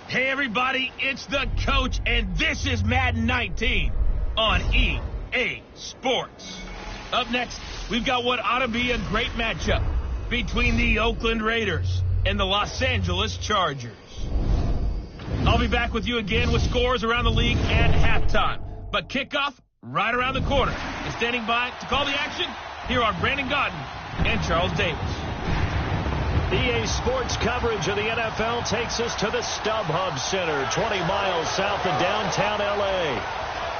Hey everybody, it's the coach, and this is Madden 19 on EA Sports. Up next, we've got what ought to be a great matchup between the Oakland Raiders and the Los Angeles Chargers. I'll be back with you again with scores around the league at halftime. But kickoff right around the corner. And standing by to call the action, here are Brandon Gaudin and Charles Davis. EA Sports coverage of the NFL takes us to the StubHub Center, 20 miles south of downtown L.A.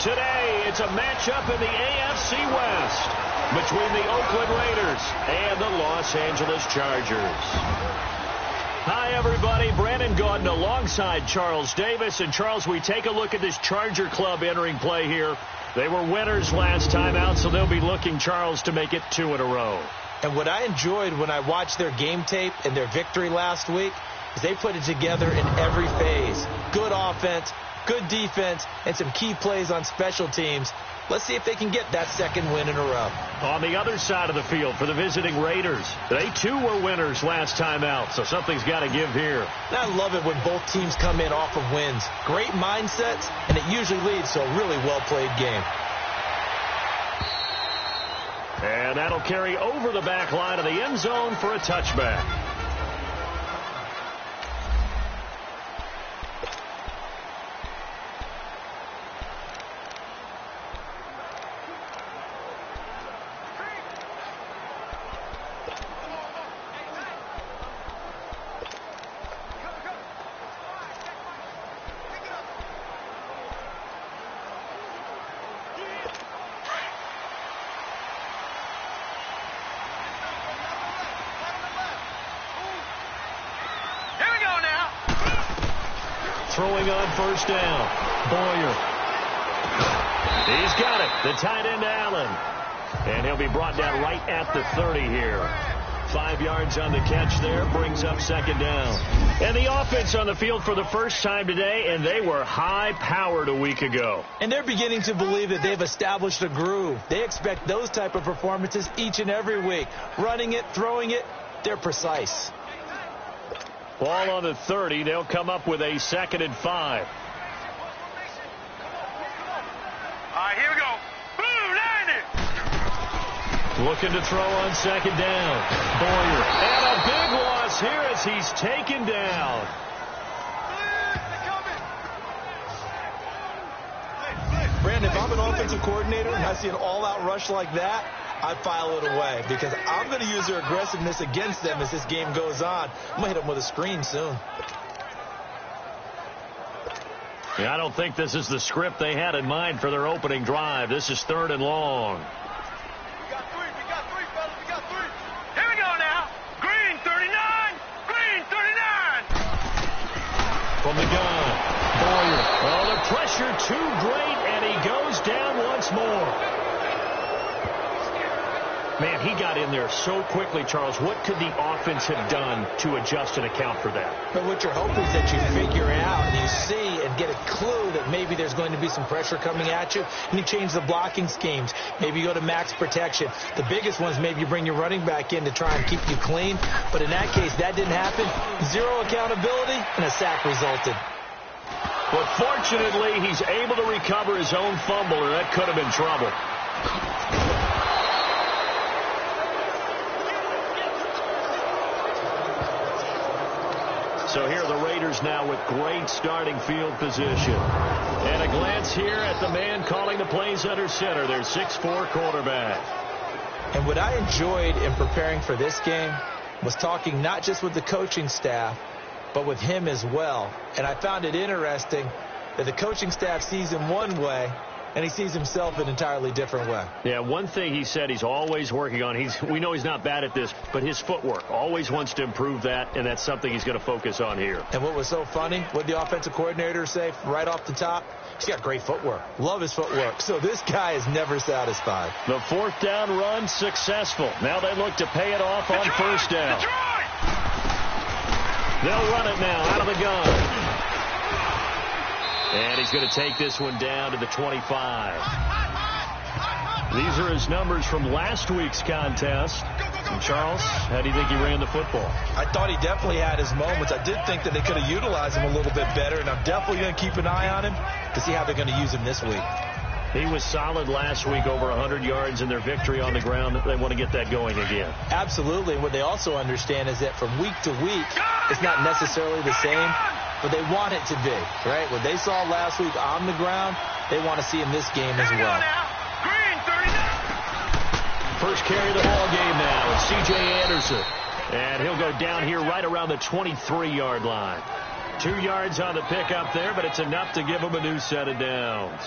Today, it's a matchup in the AFC West between the Oakland Raiders and the Los Angeles Chargers. Hi, everybody. Brandon Gaudin alongside Charles Davis. And, Charles, we take a look at this Charger club entering play here. They were winners last time out, so they'll be looking, Charles, to make it 2 in a row. And what I enjoyed when I watched their game tape and their victory last week is they put it together in every phase. Good offense, good defense, and some key plays on special teams. Let's see if they can get that second win in a row. On the other side of the field for the visiting Raiders, they too were winners last time out, so something's got to give here. And I love it when both teams come in off of wins. Great mindsets, and it usually leads to a really well-played game. And that'll carry over the back line of the end zone for a touchback. Throwing on first down. Boyer. He's got it. The tight end, Allen. And he'll be brought down right at the 30 here. 5 yards on the catch there. Brings up second down. And the offense on the field for the first time today, and they were high-powered a week ago. And they're beginning to believe that they've established a groove. They expect those type of performances each and every week. Running it, throwing it, they're precise. Ball on the 30. They'll come up with a 2nd and 5. All right, here we go. Boom, line it. Looking to throw on second down. Boyer. And a big loss here as he's taken down. Brandon, if I'm an offensive coordinator and I see an all-out rush like that, I file it away because I'm going to use their aggressiveness against them as this game goes on. I'm going to hit them with a screen soon. Yeah, I don't think this is the script they had in mind for their opening drive. This is 3rd and long. We got three, fellas. We got three. Here we go now. Green 39. Green 39. From the gun. Boyer. Oh, the pressure too great, and he goes down once more. Man, he got in there so quickly, Charles. What could the offense have done to adjust and account for that? But what you're hoping is that you figure out and you see and get a clue that maybe there's going to be some pressure coming at you, and you change the blocking schemes. Maybe you go to max protection. The biggest ones, maybe you bring your running back in to try and keep you clean. But in that case, that didn't happen. 0 accountability, and a sack resulted. But fortunately, he's able to recover his own fumble, or that could have been trouble. So here are the Raiders now with great starting field position. And a glance here at the man calling the plays under center, their 6'4" quarterback. And what I enjoyed in preparing for this game was talking not just with the coaching staff, but with him as well. And I found it interesting that the coaching staff sees him one way, and he sees himself an entirely different way. Yeah, one thing he said he's always working on, we know he's not bad at this, but his footwork, always wants to improve that, and that's something he's going to focus on here. And what was so funny, what did the offensive coordinator say right off the top? He's got great footwork. Love his footwork. So this guy is never satisfied. The 4th down run successful. Now they look to pay it off on first down. They'll run it now out of the gun. And he's going to take this one down to the 25. These are his numbers from last week's contest. And Charles, how do you think he ran the football? I thought he definitely had his moments. I did think that they could have utilized him a little bit better, and I'm definitely going to keep an eye on him to see how they're going to use him this week. He was solid last week, over 100 yards in their victory on the ground. They want to get that going again. Absolutely. And what they also understand is that from week to week, it's not necessarily the same, but they want it to be, right? What they saw last week on the ground, they want to see in this game as well. First carry of the ball game now is C.J. Anderson. And he'll go down here right around the 23-yard line. 2 yards on the pickup there, but it's enough to give him a new set of downs.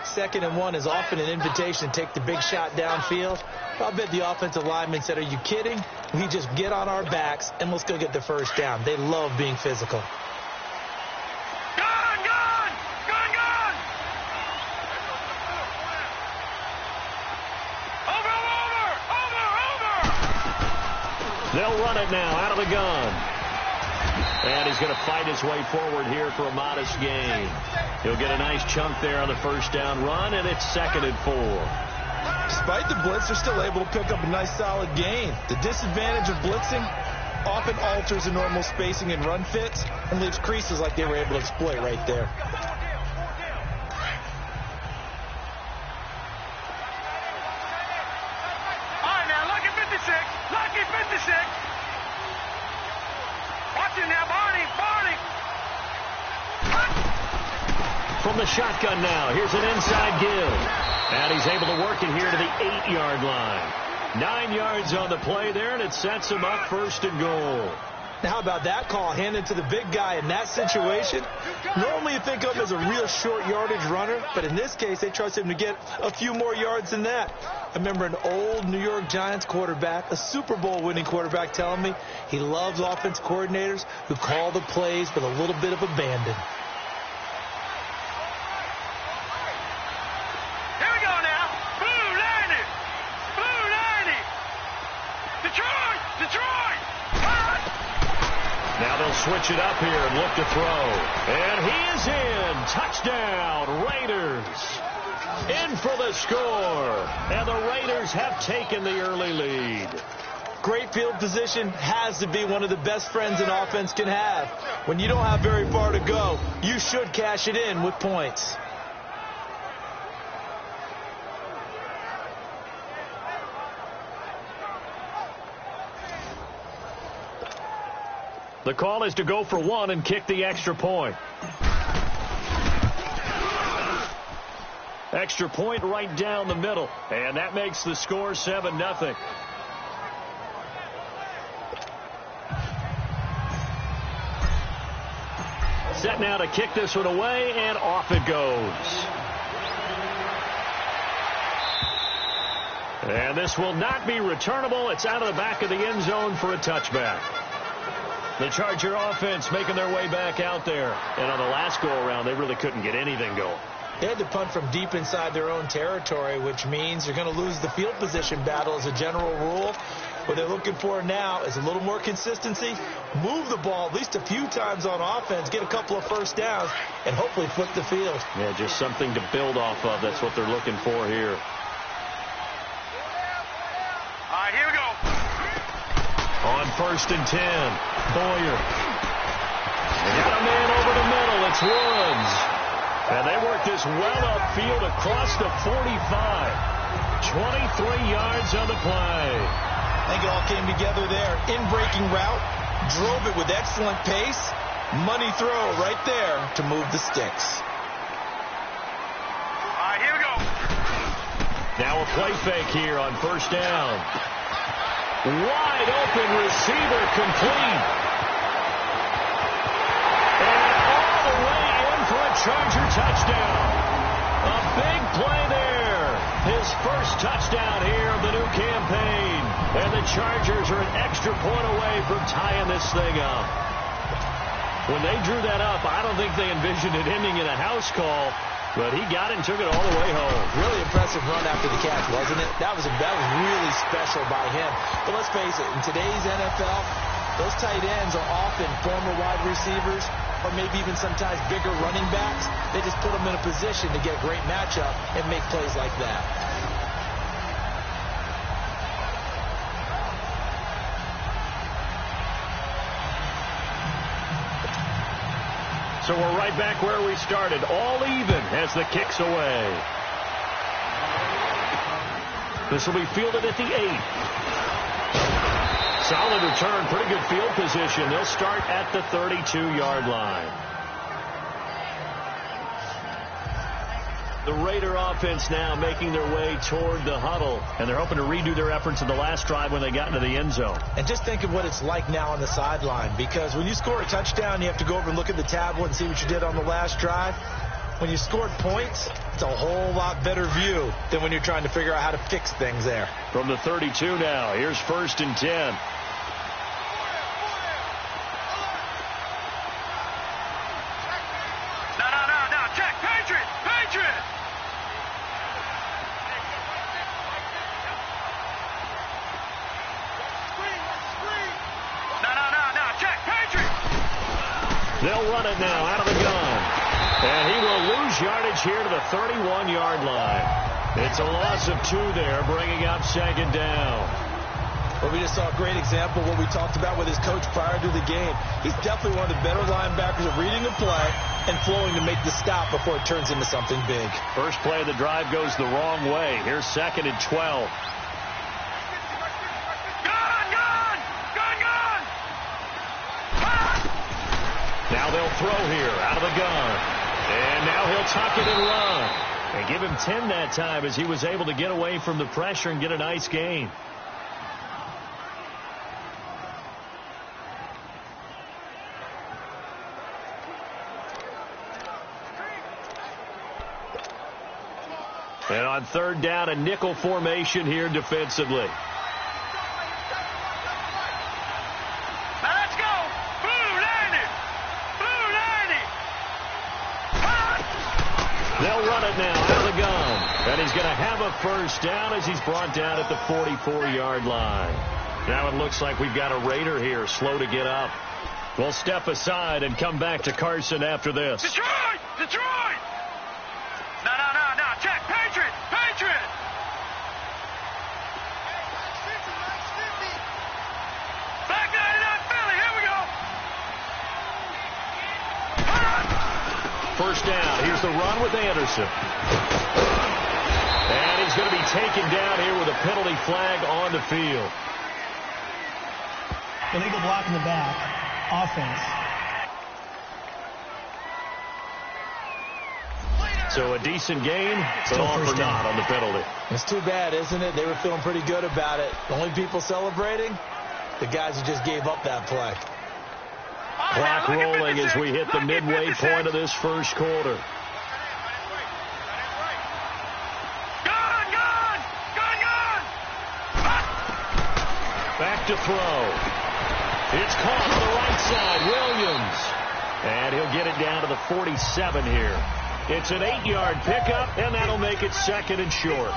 2nd and 1 is often an invitation to take the big shot downfield. I'll bet the offensive lineman said, are you kidding? We just get on our backs and let's go get the first down. They love being physical. They'll run it now out of the gun. And he's going to fight his way forward here for a modest gain. He'll get a nice chunk there on the first down run, and it's 2nd and 4. Despite the blitz, they're still able to pick up a nice solid gain. The disadvantage of blitzing often alters the normal spacing and run fits and leaves creases like they were able to exploit right there. All right, now, lucky 56. Lucky 56. Watch it now, Barney. From the shotgun now, here's an inside give. And he's able to work it here to the 8-yard line. 9 yards on the play there, and it sets him up 1st and goal. Now, how about that call handed to the big guy in that situation? Normally you think of him as a real short yardage runner, but in this case they trust him to get a few more yards than that. I remember an old New York Giants quarterback, a Super Bowl winning quarterback, telling me he loves offense coordinators who call the plays with a little bit of abandon. Here we go now. Blue 90. Blue 90. Detroit. Now they'll switch it up here and look to throw. And he is in. Touchdown, Raiders. In for the score. And the Raiders have taken the early lead. Great field position has to be one of the best friends an offense can have. When you don't have very far to go, you should cash it in with points. The call is to go for 1 and kick the extra point. Extra point right down the middle. And that makes the score 7-0. Set now to kick this one away, and off it goes. And this will not be returnable. It's out of the back of the end zone for a touchback. The Charger offense making their way back out there. And on the last go-around, they really couldn't get anything going. They had to punt from deep inside their own territory, which means you're going to lose the field position battle as a general rule. What they're looking for now is a little more consistency, move the ball at least a few times on offense, get a couple of first downs, and hopefully flip the field. Yeah, just something to build off of. That's what they're looking for here. All right, here we go. On 1st and 10, Boyer. They got a man over the middle. It's Woods. And they work this well upfield across the 45. 23 yards on the play. I think it all came together there. In-breaking route, drove it with excellent pace. Money throw right there to move the sticks. All right, here we go. Now a play fake here on 1st down. Wide open receiver complete. And all the way in for a Charger touchdown. A big play there. His first touchdown here of the new campaign. And the Chargers are an extra point away from tying this thing up. When they drew that up, I don't think they envisioned it ending in a house call. But he got it and took it all the way home. Really impressive run after the catch, wasn't it? That was really special by him. But let's face it, in today's NFL, those tight ends are often former wide receivers or maybe even sometimes bigger running backs. They just put them in a position to get a great matchup and make plays like that. So we're right back where we started, all even as the kick's away. This will be fielded at the 8. Solid return, pretty good field position. They'll start at the 32-yard line. The Raider offense now making their way toward the huddle, and they're hoping to redo their efforts in the last drive when they got into the end zone. And just think of what it's like now on the sideline, because when you score a touchdown, you have to go over and look at the tablet and see what you did on the last drive. When you scored points, it's a whole lot better view than when you're trying to figure out how to fix things there. From the 32 now, here's 1st and 10. No, check, Patriot! No, check, Patriot! They'll run it now out of the gun. And he will lose yardage here to the 31-yard line. It's a loss of 2 there, bringing up 2nd down. Well, we just saw a great example of what we talked about with his coach prior to the game. He's definitely one of the better linebackers at reading the play and flowing to make the stop before it turns into something big. First play of the drive goes the wrong way. Here's 2nd and 12. Now they'll throw here out of the gun. And now he'll tuck it and run. And give him 10 that time as he was able to get away from the pressure and get a nice gain. And on 3rd down, a nickel formation here defensively. They'll run it now out of the gun. And he's going to have a 1st down as he's brought down at the 44-yard line. Now it looks like we've got a Raider here, slow to get up. We'll step aside and come back to Carson after this. Detroit! No, check, Patriot! Back 99 Philly, here we go! 1st down. Here's the run with Anderson. And he's going to be taken down here with a penalty flag on the field. Illegal block in the back. Offense. So a decent gain, but all for naught on the penalty. It's too bad, isn't it? They were feeling pretty good about it. The only people celebrating? The guys who just gave up that play. Clock rolling as we hit the midway point of this 1st quarter. Back to throw. It's caught on the right side. Williams. And he'll get it down to the 47 here. It's an 8-yard pickup, and that'll make it 2nd and short.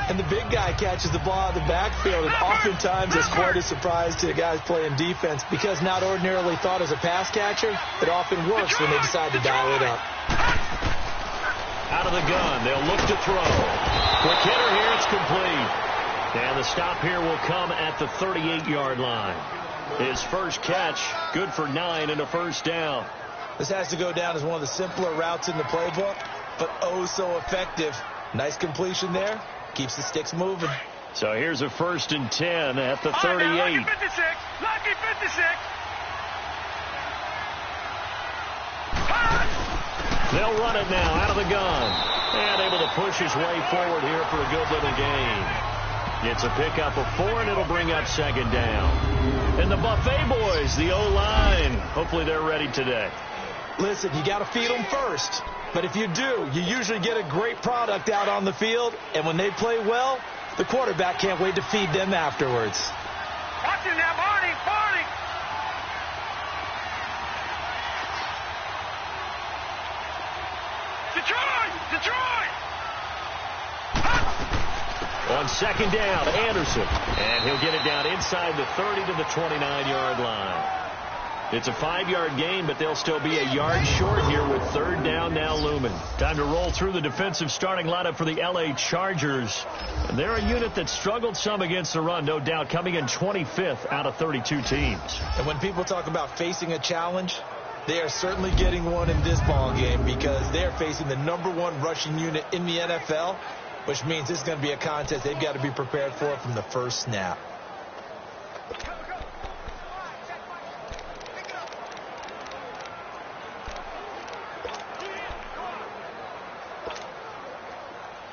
And the big guy catches the ball out of the backfield, and oftentimes it's quite a surprise to the guys playing defense because not ordinarily thought as a pass catcher, it often works when they decide to dial it up. Out of the gun, they'll look to throw. Quick hitter here, it's complete. And the stop here will come at the 38-yard line. His first catch, good for 9 and a 1st down. This has to go down as one of the simpler routes in the playbook, but oh so effective. Nice completion there. Keeps the sticks moving. So here's a 1st and 10 at the 38. Lucky 56. Lucky 56. They'll run it now out of the gun. And able to push his way forward here for a good little gain. It's a pickup of 4, and it'll bring up 2nd down. And the Buffet boys, the O-line, hopefully they're ready today. Listen, you got to feed them first. But if you do, you usually get a great product out on the field. And when they play well, the quarterback can't wait to feed them afterwards. Watch him now, Barney. Detroit! On 2nd down, Anderson. And he'll get it down inside the 30 to the 29-yard line. It's a 5-yard gain, but they'll still be a yard short here with 3rd down now looming. Time to roll through the defensive starting lineup for the L.A. Chargers. And they're a unit that struggled some against the run, no doubt, coming in 25th out of 32 teams. And when people talk about facing a challenge, They are certainly getting one in this ball game because they're facing the #1 rushing unit in the NFL, which means this is going to be a contest they've got to be prepared for from the first snap.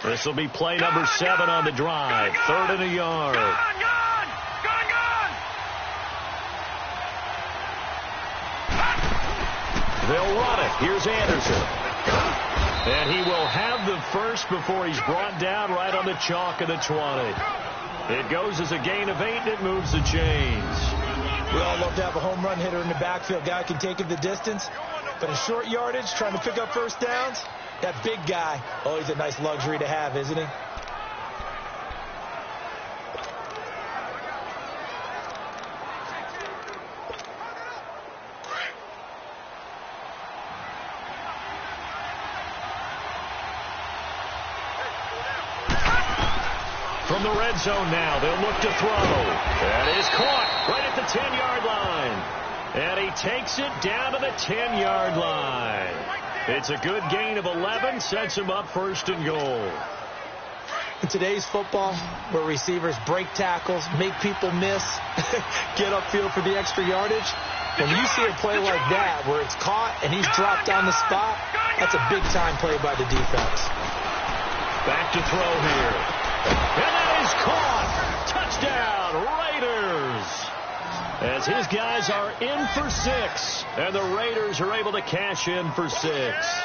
This will be play number 7 on the drive. 3rd and a yard. They'll run it. Here's Anderson. And he will have the first before he's brought down right on the chalk of the 20. It goes as a gain of 8, and it moves the chains. We all love to have a home run hitter in the backfield. Guy can take it the distance. But in short yardage, trying to pick up first downs, that big guy, always a nice luxury to have, isn't he? From the red zone now, they'll look to throw. That is caught right at the 10-yard line. And he takes it down to the 10-yard line. It's a good gain of 11, sets him up 1st and goal. In today's football, where receivers break tackles, make people miss, get upfield for the extra yardage, when you see a play like that where it's caught and he's dropped on the spot, that's a big-time play by the defense. Back to throw here. And that is caught. Touchdown, Raiders. As his guys are in for 6, and the Raiders are able to cash in for 6.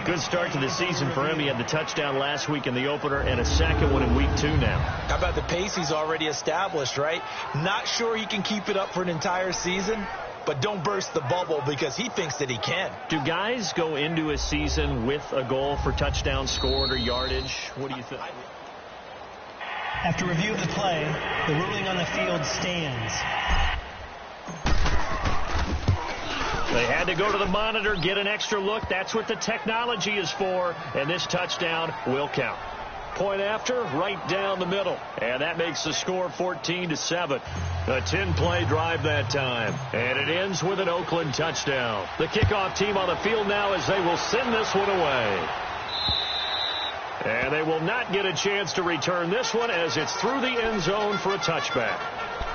Good start to the season for him. He had the touchdown last week in the opener and a second one in week 2 now. How about the pace he's already established, right? Not sure he can keep it up for an entire season, but don't burst the bubble because he thinks that he can. Do guys go into a season with a goal for touchdowns scored or yardage? What do you think? After review of the play, the ruling on the field stands. They had to go to the monitor, get an extra look. That's what the technology is for, and this touchdown will count. Point after, right down the middle, and that makes the score 14-7. A 10-play drive that time, and it ends with an Oakland touchdown. The kickoff team on the field now as they will send this one away. And they will not get a chance to return this one as it's through the end zone for a touchback.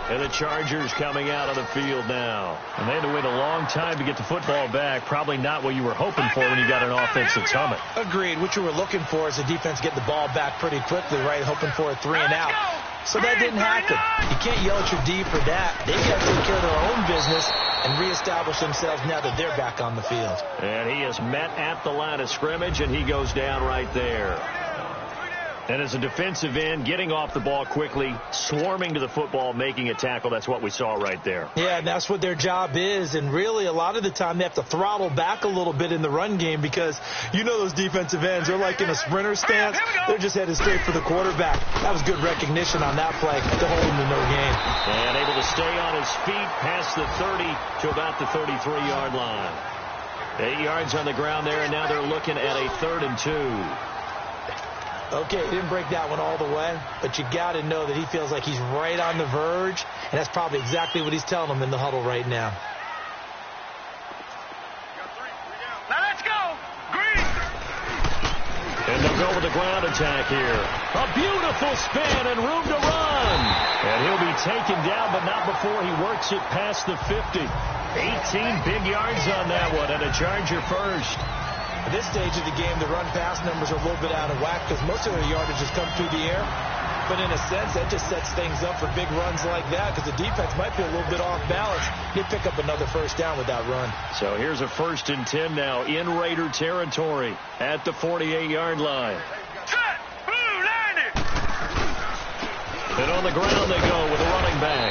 And the Chargers coming out of the field now. And they had to wait a long time to get the football back. Probably not what you were hoping for when you got an offense that's humming. Agreed. What you were looking for is the defense get the ball back pretty quickly, right? Hoping for a 3 and out. So that didn't happen. You can't yell at your D for that. They got to take care of their own business and reestablish themselves now that they're back on the field. And he is met at the line of scrimmage, and he goes down right there. And as a defensive end, getting off the ball quickly, swarming to the football, making a tackle, that's what we saw right there. Yeah, and that's what their job is. And really, a lot of the time, they have to throttle back a little bit in the run game because you know those defensive ends, they're like in a sprinter stance. They're just headed straight for the quarterback. That was good recognition on that play to hold him to no gain. And able to stay on his feet past the 30 to about the 33-yard line. 8 yards on the ground there, and now they're looking at a 3rd and 2. Okay, he didn't break that one all the way, but you got to know that he feels like he's right on the verge, and that's probably exactly what he's telling them in the huddle right now. Now let's go. Green. And they'll go with the ground attack here. A beautiful spin and room to run. And he'll be taken down, but not before he works it past the 50. 18 big yards on that one, and a Charger first. At this stage of the game, the run-pass numbers are a little bit out of whack because most of their yardage has come through the air. But in a sense, that just sets things up for big runs like that because the defense might be a little bit off balance. He'll pick up another first down with that run. So here's a 1st and 10 now in Raider territory at the 48-yard line. Set. Blue landed. And on the ground they go with a running back.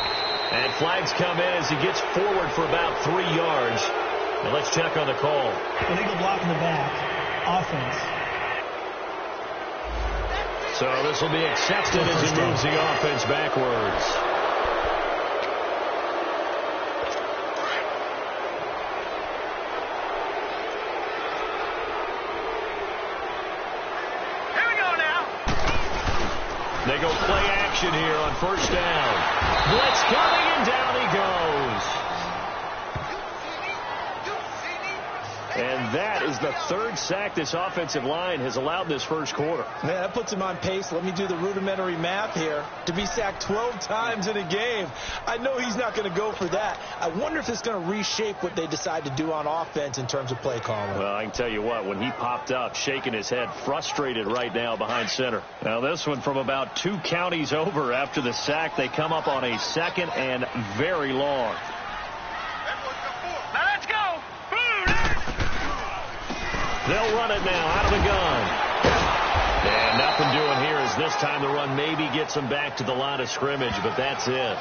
And flags come in as he gets forward for about 3 yards. Now let's check on the call. Illegal block in the back. Offense. So this will be accepted as he moves the offense backwards. Here we go now. They go play action here on 1st down. Blitz coming, and down he goes. that is the third sack this offensive line has allowed this first quarter. Man, that puts him on pace. Let me do the rudimentary math here. To be sacked 12 times in a game, I know he's not going to go for that. I wonder if it's going to reshape what they decide to do on offense in terms of play calling. Well, I can tell you what, when he popped up, shaking his head, frustrated right now behind center. Now this one from about 2 counties over after the sack. They come up on a 2nd and very long. Now let's go. They'll run it now out of the gun. And nothing doing here as this time the run maybe gets them back to the line of scrimmage, but that's it.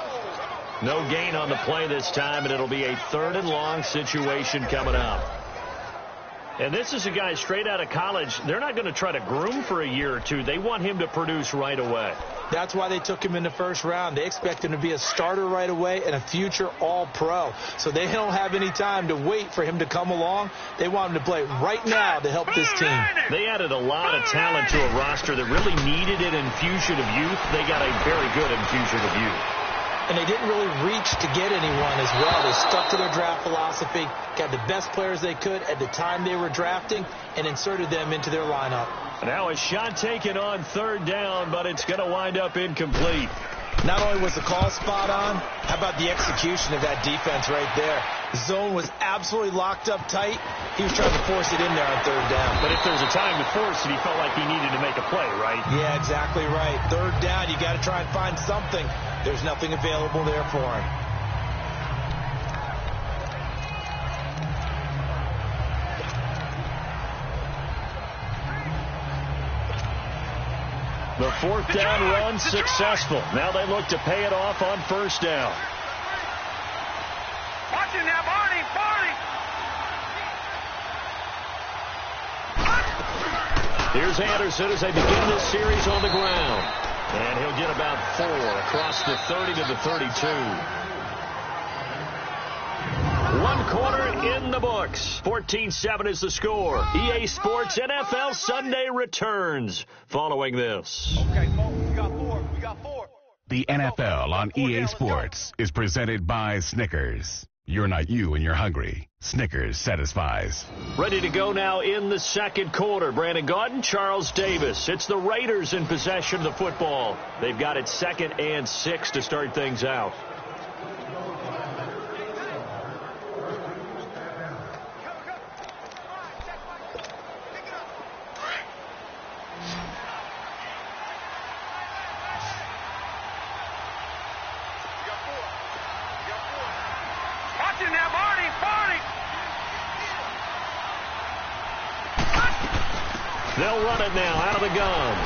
No gain on the play this time, and it'll be a 3rd and long situation coming up. And this is a guy straight out of college. They're not going to try to groom for a year or two. They want him to produce right away. That's why they took him in the first round. They expect him to be a starter right away and a future all-pro. So they don't have any time to wait for him to come along. They want him to play right now to help this team. They added a lot of talent to a roster that really needed an infusion of youth. They got a very good infusion of youth. And they didn't really reach to get anyone as well. They stuck to their draft philosophy, got the best players they could at the time they were drafting, and inserted them into their lineup. Now a shot taken on 3rd down, but it's going to wind up incomplete. Not only was the call spot on, how about the execution of that defense right there? The zone was absolutely locked up tight. He was trying to force it in there on 3rd down. But if there's a time to force it, he felt like he needed to make a play, right? Yeah, exactly right. 3rd down, you got to try and find something. There's nothing available there for him. The 4th down run successful. Now they look to pay it off on 1st down. Watch him now, Barney. Here's Anderson as they begin this series on the ground. And he'll get about 4 across the 30 to the 32. 1 quarter in the books. 14-7 is the score. EA Sports NFL Sunday returns following this. Okay, folks, we got 4. The NFL on EA Sports is presented by Snickers. You're not you and you're hungry. Snickers satisfies. Ready to go now in the 2nd quarter. Brandon Gaudin, Charles Davis. It's the Raiders in possession of the football. They've got it 2nd and 6 to start things out. They'll run it now out of the gun.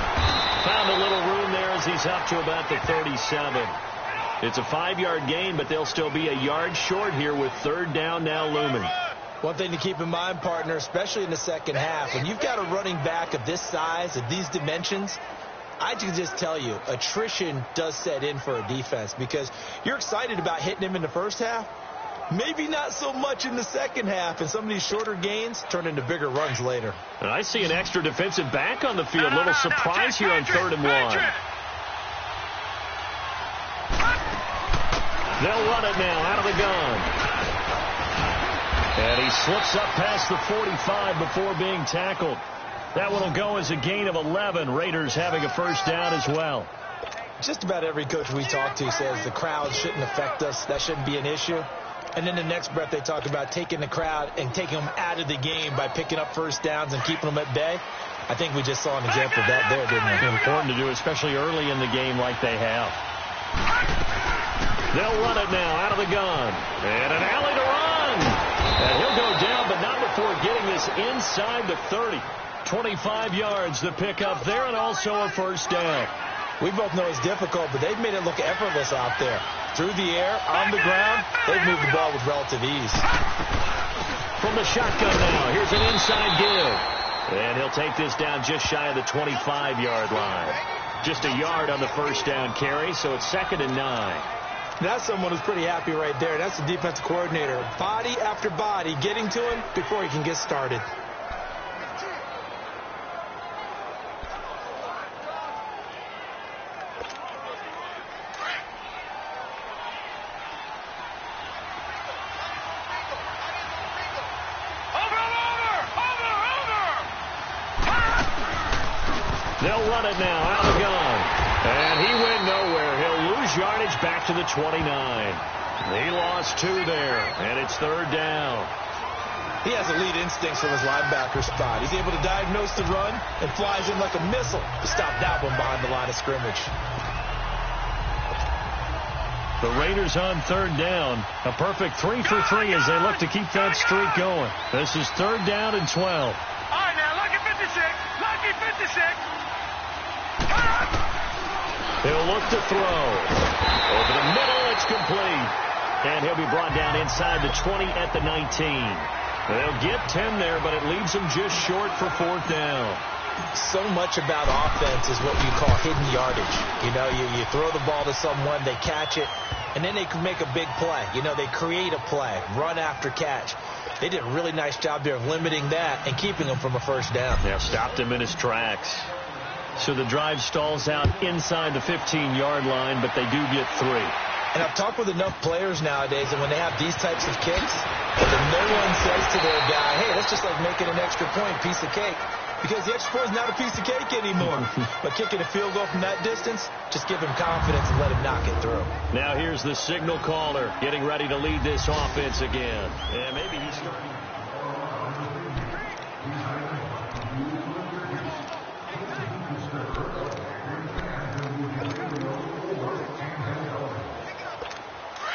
Found a little room there as he's up to about the 37. It's a 5-yard gain, but they'll still be a yard short here with 3rd down now looming. One thing to keep in mind, partner, especially in the second half, when you've got a running back of this size, of these dimensions, I can just tell you, attrition does set in for a defense because you're excited about hitting him in the first half. Maybe not so much in the second half, and some of these shorter gains turn into bigger runs later. And I see an extra defensive back on the field. Little surprise here on 3rd and 1. They'll run it now out of the gun. And he slips up past the 45 before being tackled. That one will go as a gain of 11. Raiders having a 1st down as well. Just about every coach we talk to says the crowd shouldn't affect us. That shouldn't be an issue. And then the next breath they talk about taking the crowd and taking them out of the game by picking up 1st downs and keeping them at bay. I think we just saw an example of that there, didn't we? Important to do, especially early in the game like they have. They'll run it now out of the gun. And an alley to run. And he'll go down, but not before getting this inside the 30. 25 yards to pick up there and also a 1st down. We both know it's difficult, but they've made it look effortless out there. Through the air, on the ground, they've moved the ball with relative ease. From the shotgun now, here's an inside give. And he'll take this down just shy of the 25-yard line. Just a yard on the 1st down carry, so it's 2nd and 9. That's someone who's pretty happy right there. That's the defensive coordinator. Body after body getting to him before he can get started. Over! They'll run it now out of the gun. And he went nowhere. He'll lose yardage back to the 29. He lost 2 there, and it's 3rd down. He has elite instincts from his linebacker spot. He's able to diagnose the run and flies in like a missile to stop that one behind the line of scrimmage. The Raiders on 3rd down. A perfect 3 for 3 as they look to keep that streak going. This is 3rd down and 12. All right, now, lucky 56. Lucky 56. He'll look to throw. Over the middle, it's complete. And he'll be brought down inside the 20 at the 19. They'll get 10 there, but it leaves them just short for 4th down. So much about offense is what you call hidden yardage. You know, you throw the ball to someone, they catch it, and then they can make a big play. You know, they create a play, run after catch. They did a really nice job there of limiting that and keeping him from a 1st down. Yeah, stopped him in his tracks. So the drive stalls out inside the 15-yard line, but they do get 3. And I've talked with enough players nowadays, and when they have these types of kicks, then no one says to their guy, hey, that's just like making an extra point, piece of cake. Because the extra point is not a piece of cake anymore. But kicking a field goal from that distance, just give him confidence and let him knock it through. Now here's the signal caller getting ready to lead this offense again. And maybe he's starting.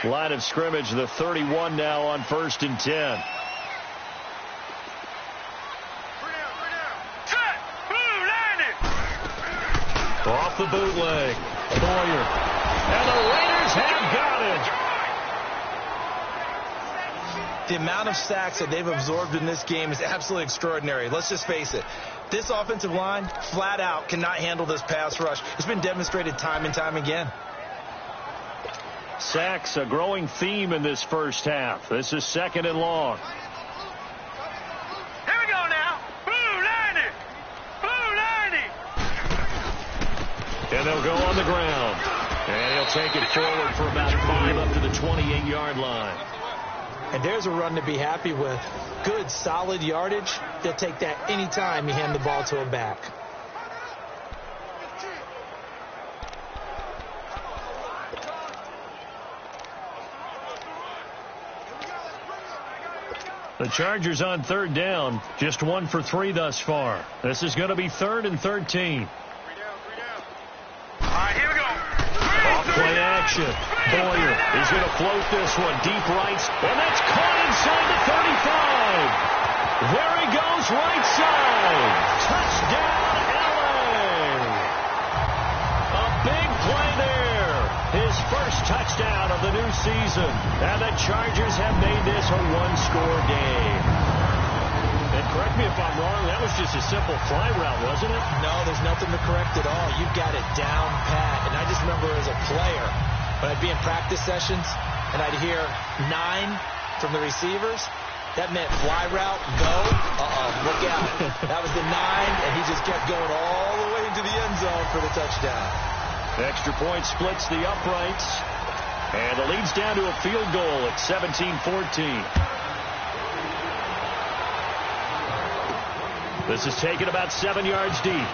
Line of scrimmage, the 31 now on 1st and 10. Off the bootleg. Boyer. And the Raiders have got it. The amount of sacks that they've absorbed in this game is absolutely extraordinary. Let's just face it. This offensive line, flat out, cannot handle this pass rush. It's been demonstrated time and time again. Sacks, a growing theme in this 1st half. This is 2nd and long. Here we go now. Blue 90. Blue 90. And they'll go on the ground. And he'll take it forward for about 5 up to the 28-yard line. And there's a run to be happy with. Good, solid yardage. They'll take that anytime you hand the ball to him back. The Chargers on 3rd down, just 1 for 3 thus far. This is going to be 3rd and 13. All right, here we go. Off-play action. Boyer is going to float this one deep right, and that's caught inside the 35. There he goes, right side. Touchdown, LA. A big play there. His first touchdown of the new season. And the Chargers have made this a 1-score game. And correct me if I'm wrong, that was just a simple fly route, wasn't it? No, there's nothing to correct at all. You got it down pat. And I just remember as a player, when I'd be in practice sessions, and I'd hear 9 from the receivers, that meant fly route, go, look out. That was the 9, and he just kept going all the way into the end zone for the touchdown. Extra point splits the uprights. And it leads down to a field goal at 17-14. This is taken about 7 yards deep.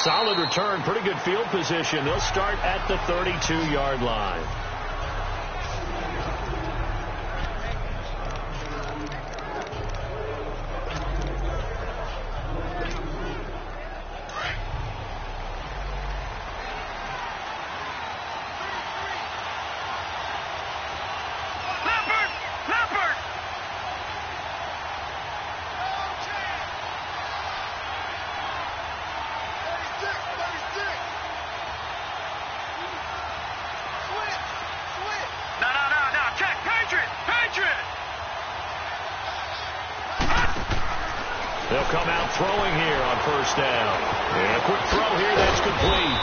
Solid return, pretty good field position. They'll start at the 32-yard line. They'll come out throwing here on 1st down. And a quick throw here, that's complete.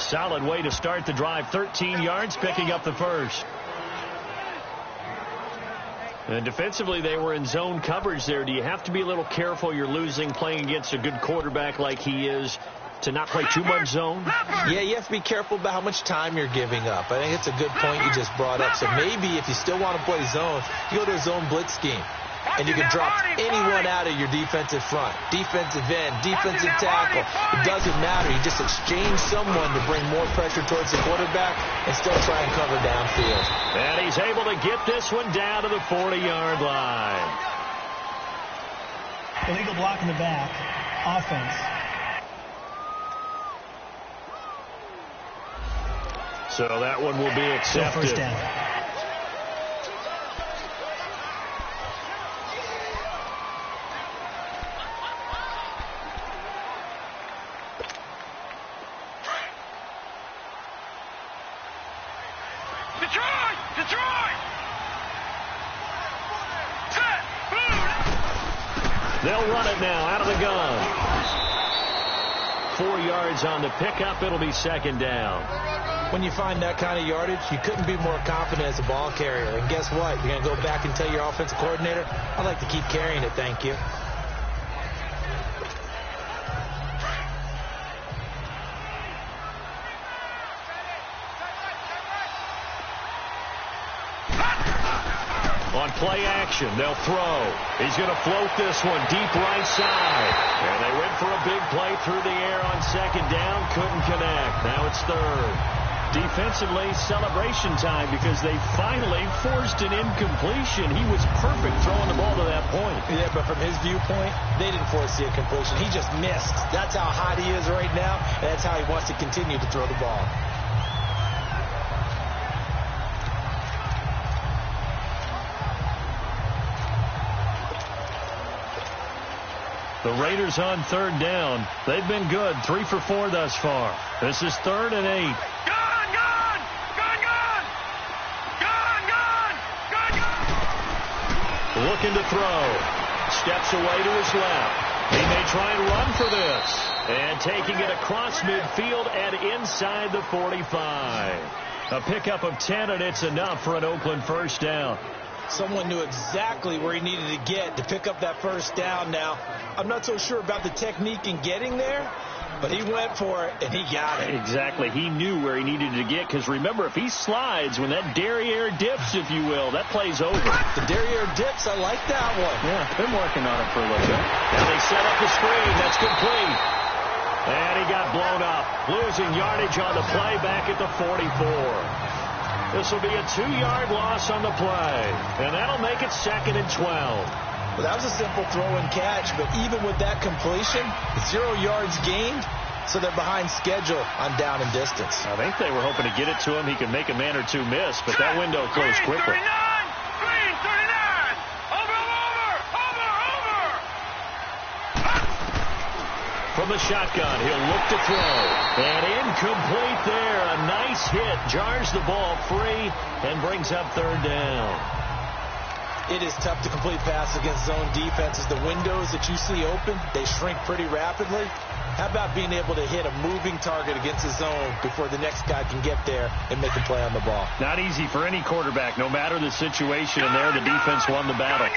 Solid way to start the drive. 13 yards, picking up the first. And defensively, they were in zone coverage there. Do you have to be a little careful? You're losing playing against a good quarterback like he is to not play too much zone? Yeah, you have to be careful about how much time you're giving up. I think it's a good point you just brought up. So maybe if you still want to play zone, you go to a zone blitz scheme. and you can drop anyone out of your defensive front. Defensive end, defensive tackle. It doesn't matter. You just exchange someone to bring more pressure towards the quarterback and still try and cover downfield. And he's able to get this one down to the 40-yard line. Illegal block in the back. Offense. So that one will be accepted. First down. Detroit! Detroit! Set! Boom! They'll run it now out of the gun. 4 yards on the pickup. It'll be second down. When you find that kind of yardage, you couldn't be more confident as a ball carrier. And guess what? You're going to go back and tell your offensive coordinator, I'd like to keep carrying it, thank you. On play action, they'll throw. He's going to float this one deep right side. And they went for a big play through the air on second down. Couldn't connect. Now it's third. Defensively, celebration time because they finally forced an incompletion. He was perfect throwing the ball to that point. Yeah, but from his viewpoint, they didn't force the incompletion. He just missed. That's how hot he is right now, and that's how he wants to continue to throw the ball. The Raiders on third down. They've been good. 3 for 4 thus far. This is 3rd and 8. Gun! Gun! Gun! Gun! Gun! Gun! Gun! Gun! Looking to throw. Steps away to his left. He may try and run for this. And taking it across midfield and inside the 45. A pickup of 10, and it's enough for an Oakland first down. Someone knew exactly where he needed to get to pick up that first down now. I'm not so sure about the technique in getting there, but he went for it, and he got it. Exactly. He knew where he needed to get, because remember, if he slides, when that derriere dips, if you will, that play's over. The derriere dips, I like that one. Yeah, been working on it for a little bit. And they set up the screen. That's complete. And he got blown up. Losing yardage on the play back at the 44. This will be a 2-yard loss on the play. And that'll make it 2nd and 12. Well, that was a simple throw and catch, but even with that completion, 0 yards gained, so they're behind schedule on down and distance. I think they were hoping to get it to him. He could make a man or two miss, but that window closed quickly. Green 39! Over! From the shotgun, he'll look to throw. And incomplete there. A nice hit. Jars the ball free and brings up 3rd down. It is tough to complete passes against zone defenses. The windows that you see open, they shrink pretty rapidly. How about being able to hit a moving target against the zone before the next guy can get there and make a play on the ball? Not easy for any quarterback, no matter the situation. And there, the defense won the battle.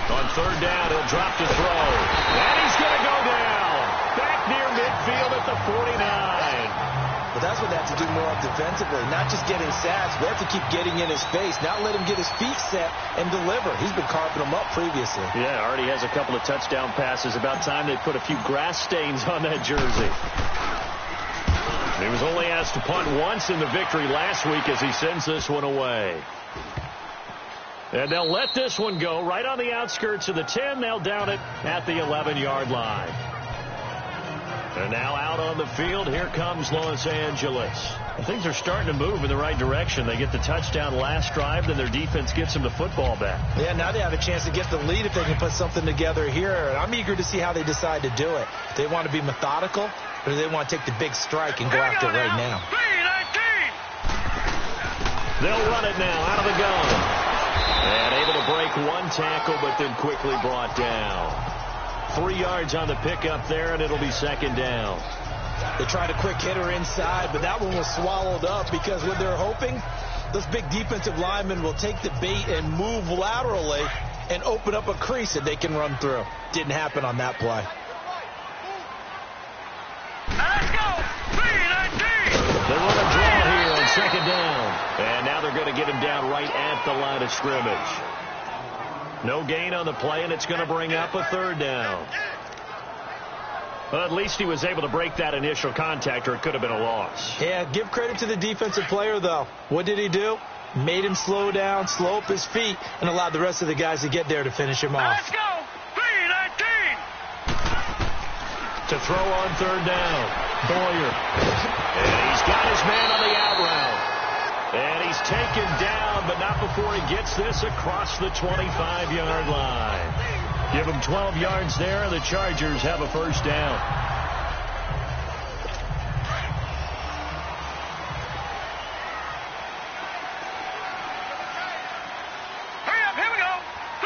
On 3rd down, he'll drop to throw. And he's going to go down. Back near midfield at the 49. But that's what they have to do more defensively, not just getting sacks. They have to keep getting in his face, not let him get his feet set and deliver. He's been carving them up previously. Yeah, already has a couple of touchdown passes. About time they put a few grass stains on that jersey. He was only asked to punt once in the victory last week as he sends this one away. And they'll let this one go right on the outskirts of the 10. They'll down it at the 11-yard line. And now out on the field, here comes Los Angeles. Things are starting to move in the right direction. They get the touchdown last drive, then their defense gets them the football back. Yeah, now they have a chance to get the lead if they can put something together here. And I'm eager to see how they decide to do it. Do they want to be methodical, or do they want to take the big strike and go after it right now? They'll run it now out of the gun. And able to break one tackle, but then quickly brought down. 3 yards on the pickup there, and it'll be 2nd down. They tried a quick hitter inside, but that one was swallowed up because what they're hoping, this big defensive lineman will take the bait and move laterally and open up a crease that they can run through. Didn't happen on that play. Let's go! 3 they're going to get him down right at the line of scrimmage. No gain on the play, and it's going to bring up a third down. Well, at least he was able to break that initial contact, or it could have been a loss. Yeah, give credit to the defensive player, though. What did he do? Made him slow down, slow up his feet, and allowed the rest of the guys to get there to finish him off. Let's go. 3-19. To throw on third down. Boyer. And he's got his man on the out route. And he's taken down, but not before he gets this across the 25-yard line. Give him 12 yards there, and the Chargers have a first down. Hurry up, here we go. 3-19.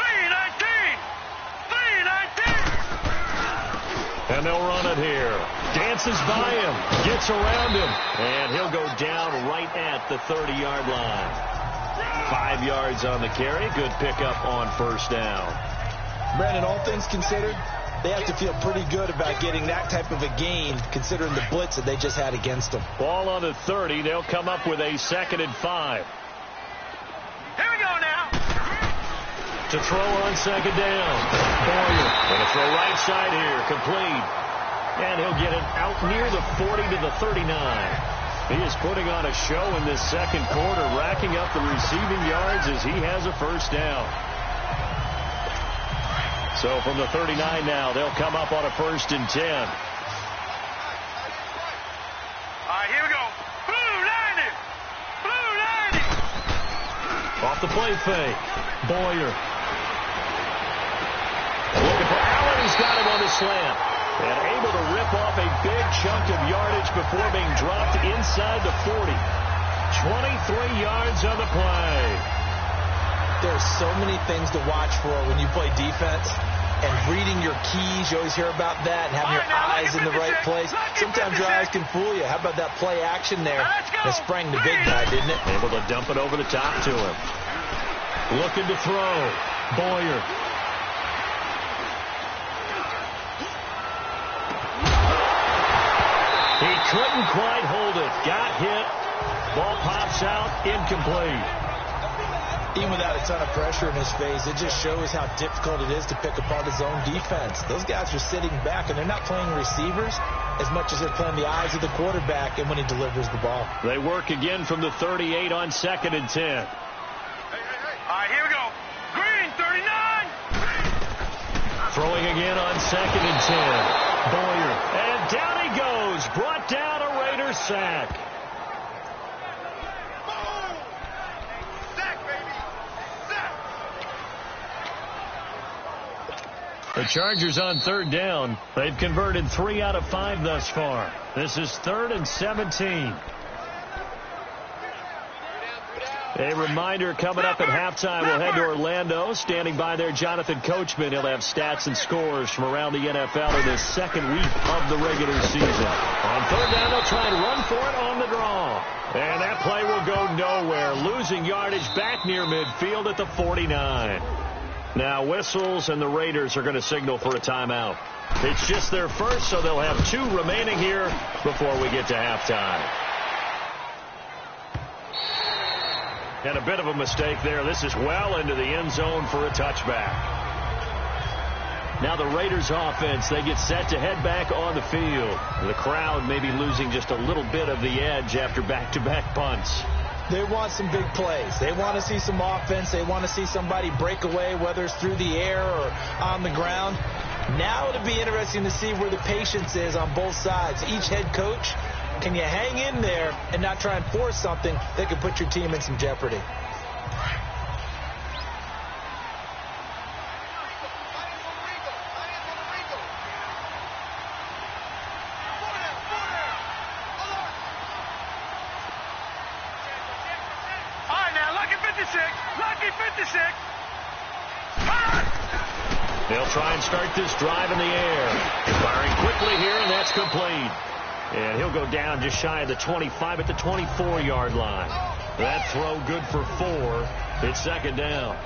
3-19. And they'll run it here. Dances by him, gets around him, and he'll go down right at the 30-yard line. 5 yards on the carry. Good pickup on first down. Brandon, all things considered, they have to feel pretty good about getting that type of a gain, considering the blitz that they just had against them. Ball on the 30. They'll come up with a 2nd and 5. Here we go now. To throw on 2nd down. Boyer going to throw right side here. Complete. And he'll get it out near the 40 to the 39. He is putting on a show in this second quarter, racking up the receiving yards as he has a first down. So from the 39 now, they'll come up on a 1st and 10. All right, here we go. Blue 90. Blue 90. Off the play fake. Boyer. Looking for Allen. He's got him on the slant. And able to rip off a big chunk of yardage before being dropped inside the 40. 23 yards on the play. There's so many things to watch for when you play defense. And reading your keys, you always hear about that, and having your eyes in the right place. Sometimes your eyes can fool you. How about that play action there? That sprang the big guy, didn't it? Able to dump it over the top to him. Looking to throw. Boyer. He couldn't quite hold it. Got hit. Ball pops out. Incomplete. Even without a ton of pressure in his face, it just shows how difficult it is to pick apart his own defense. Those guys are sitting back, and they're not playing receivers as much as they're playing the eyes of the quarterback and when he delivers the ball. They work again from the 38 on 2nd and 10. All right, here we go. Green 39. Throwing again on 2nd and 10. Boyer. And down he goes. Brought down a Raiders sack. The Chargers on 3rd down. They've converted 3 out of 5 thus far. This is 3rd and 17. A reminder coming up at halftime. We'll head to Orlando. Standing by there, Jonathan Coachman. He'll have stats and scores from around the NFL in the second week of the regular season. On 3rd down, they'll try and run for it on the draw. And that play will go nowhere. Losing yardage back near midfield at the 49. Now whistles, and the Raiders are going to signal for a timeout. It's just their first, so they'll have 2 remaining here before we get to halftime. And a bit of a mistake there. This is well into the end zone for a touchback. Now the Raiders offense, they get set to head back on the field. The crowd may be losing just a little bit of the edge after back-to-back punts. They want some big plays. They want to see some offense. They want to see somebody break away, whether it's through the air or on the ground. Now it'll be interesting to see where the patience is on both sides. Each head coach, can you hang in there and not try and force something that could put your team in some jeopardy? They'll try and start this drive in the air. Firing quickly here, and that's complete. And he'll go down just shy of the 25 at the 24-yard line. That throw good for 4. It's 2nd down.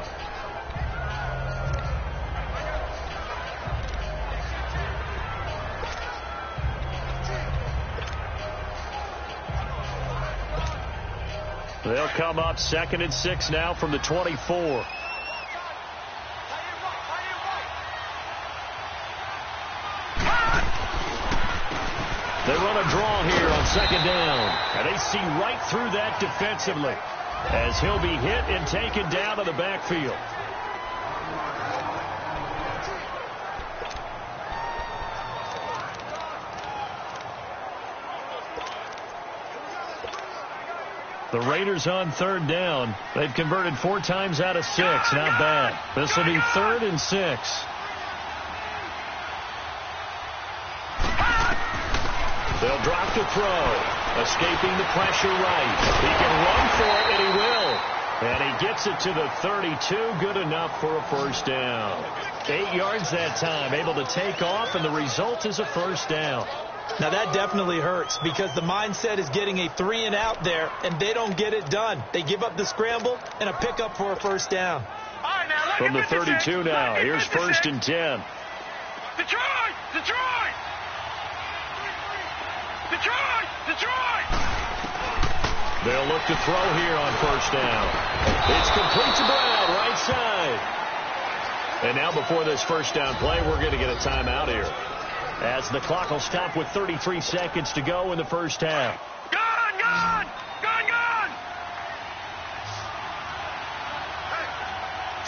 They'll come up 2nd and 6 now from the 24. They run a draw here on 2nd down. And they see right through that defensively as he'll be hit and taken down to the backfield. The Raiders on 3rd down. They've converted 4 times out of 6. Not bad. This will be 3rd and 6. They'll drop to throw. Escaping the pressure right. He can run for it, and he will. And he gets it to the 32. Good enough for a first down. 8 yards that time. Able to take off, and the result is a first down. Now, that definitely hurts because the mindset is getting a 3-and-out there, and they don't get it done. They give up the scramble and a pickup for a first down. From the 32 now, here's 1st and 10. Detroit! Detroit! Detroit! Detroit! They'll look to throw here on 1st down. It's complete to Brown, right side. And now before this first down play, we're going to get a timeout here, as the clock will stop with 33 seconds to go in the first half. Gone! Gone! Gone! Gone!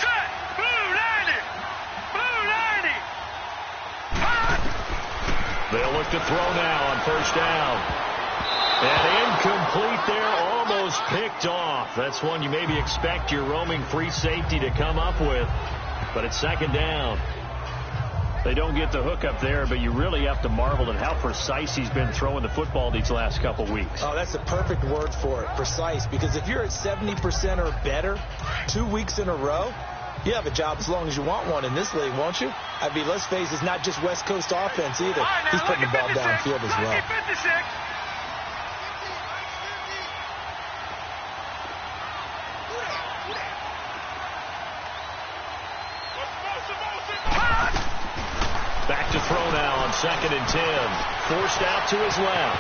Set! Blue 90! Blue 90! They'll look to throw now on 1st down. And incomplete there, almost picked off. That's one you maybe expect your roaming free safety to come up with. But it's 2nd down. They don't get the hook up there, but you really have to marvel at how precise he's been throwing the football these last couple weeks. Oh, that's the perfect word for it, precise. Because if you're at 70% or better 2 weeks in a row, you have a job as long as you want one in this league, won't you? I mean, let's face it, it's not just West Coast offense either. He's putting the ball downfield as well. 56. Back to throw now on 2nd and 10. Forced out to his left.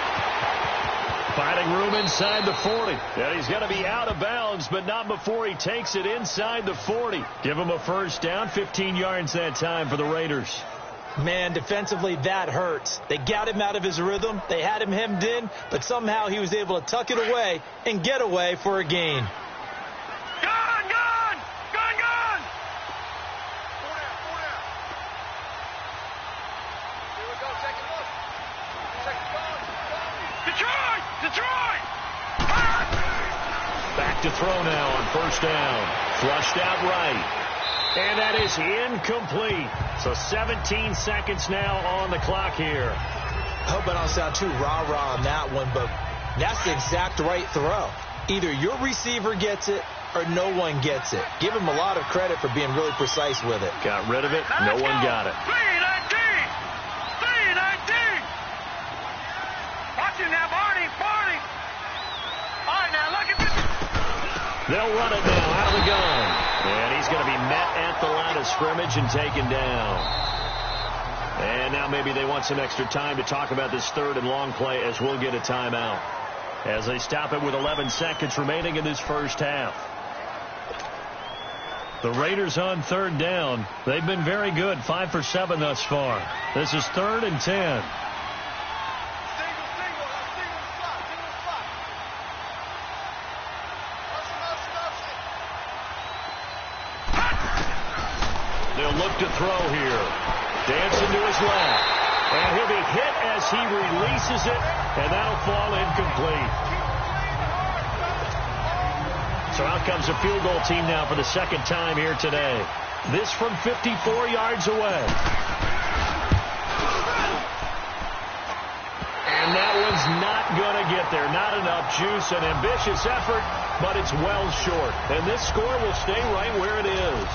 Finding room inside the 40. And he's going to be out of bounds, but not before he takes it inside the 40. Give him a first down, 15 yards that time for the Raiders. Man, defensively, that hurts. They got him out of his rhythm. They had him hemmed in, but somehow he was able to tuck it away and get away for a gain. Gone! Gone! Gone! Gone! Here we go, second look. Detroit! Detroit! Back to throw now on 1st down. Flushed out right. And that is incomplete. So 17 seconds now on the clock here. I hope I don't sound too rah-rah on that one, but that's the exact right throw. Either your receiver gets it or no one gets it. Give him a lot of credit for being really precise with it. Got rid of it. No one got it. 319! 319! Watch him now, Barney! Barney! All right, now look at this. They'll run it now out of the gun. And he's going to be met at the line of scrimmage and taken down. And now maybe they want some extra time to talk about this 3rd and long play, as we'll get a timeout, as they stop it with 11 seconds remaining in this first half. The Raiders on 3rd down. They've been very good, 5 for 7 thus far. This is 3rd and 10. They'll look to throw here. Dancing to his left. And he'll be hit as he releases it, and that'll fall incomplete. So out comes a field goal team now for the 2nd time here today. This from 54 yards away. And that one's not going to get there. Not enough juice. An ambitious effort, but it's well short. And this score will stay right where it is.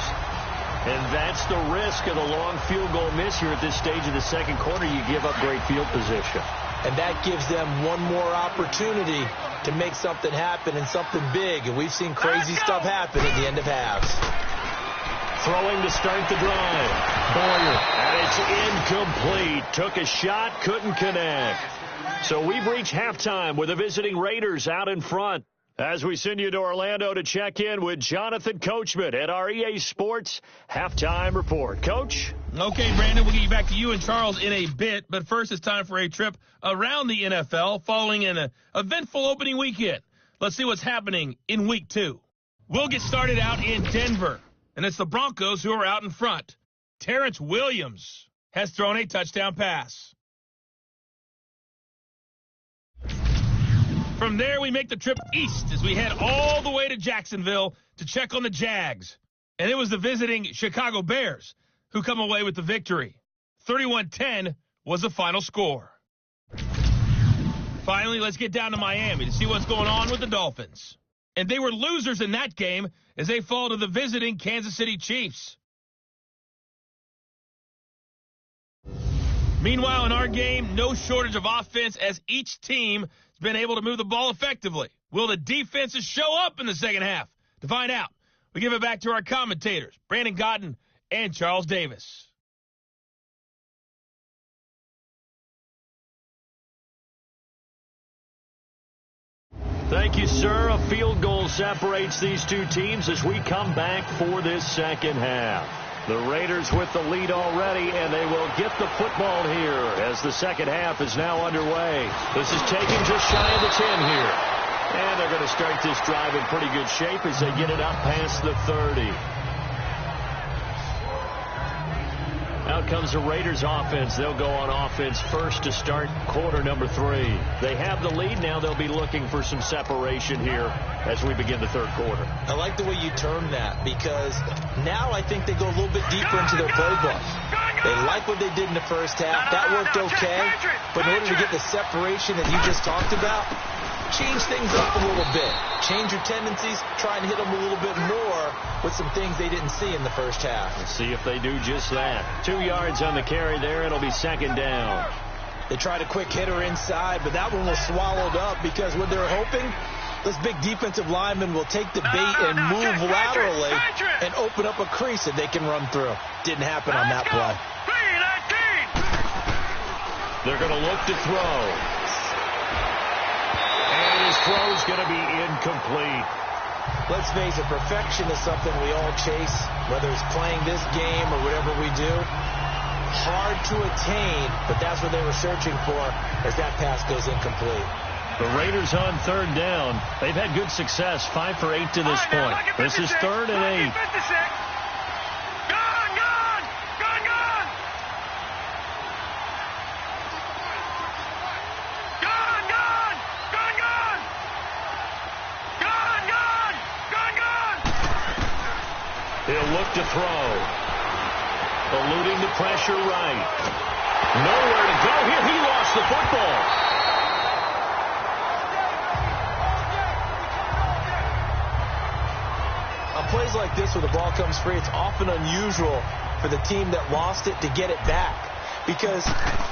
And that's the risk of the long field goal miss here at this stage of the 2nd quarter. You give up great field position. And that gives them one more opportunity to make something happen and something big. And we've seen crazy stuff happen at the end of halves. Throwing to start the drive. Boyer. And it's incomplete. Took a shot, couldn't connect. So we've reached halftime with the visiting Raiders out in front, As we send you to Orlando to check in with Jonathan Coachman at our EA Sports Halftime Report. Coach? Okay, Brandon, we'll get you back to you and Charles in a bit, but first it's time for a trip around the NFL following an eventful opening weekend. Let's see what's happening in Week 2. We'll get started out in Denver, and it's the Broncos who are out in front. Terrence Williams has thrown a touchdown pass. From there, we make the trip east as we head all the way to Jacksonville to check on the Jags. And it was the visiting Chicago Bears who come away with the victory. 31-10 was the final score. Finally, let's get down to Miami to see what's going on with the Dolphins. And they were losers in that game as they fall to the visiting Kansas City Chiefs. Meanwhile, in our game, no shortage of offense as each team has been able to move the ball effectively. Will the defenses show up in the second half? To find out, we give it back to our commentators, Brandon Godden and Charles Davis. Thank you, sir. A field goal separates these two teams as we come back for this second half. The Raiders with the lead already, and they will get the football here as the second half is now underway. This is taking just shy of the 10 here. And they're going to start this drive in pretty good shape as they get it up past the 30. Out comes the Raiders offense. They'll go on offense first to start quarter number 3. They have the lead. Now they'll be looking for some separation here as we begin the third quarter. I like the way you term that because now I think they go a little bit deeper into their playbook. They like what they did in the first half. That worked okay. But in order to get the separation that you just talked about, change things up a little bit. Change your tendencies. Try and hit them a little bit more with some things they didn't see in the first half. Let's see if they do just that. 2 yards on the carry there. It'll be second down. They tried a quick hitter inside, but that one was swallowed up because what they're hoping, this big defensive lineman will take the bait and move laterally and open up a crease that they can run through. Didn't happen on that play. They're going to look to throw. And his throw's going to be incomplete. Let's face it, perfection is something we all chase, whether it's playing this game or whatever we do. Hard to attain, but that's what they were searching for as that pass goes incomplete. The Raiders on third down. They've had good success, 5 for 8 to this point. This is 3rd and 8. He'll look to throw. Eluding the pressure right. Nowhere to go here. He lost the football. On plays like this where the ball comes free, it's often unusual for the team that lost it to get it back. Because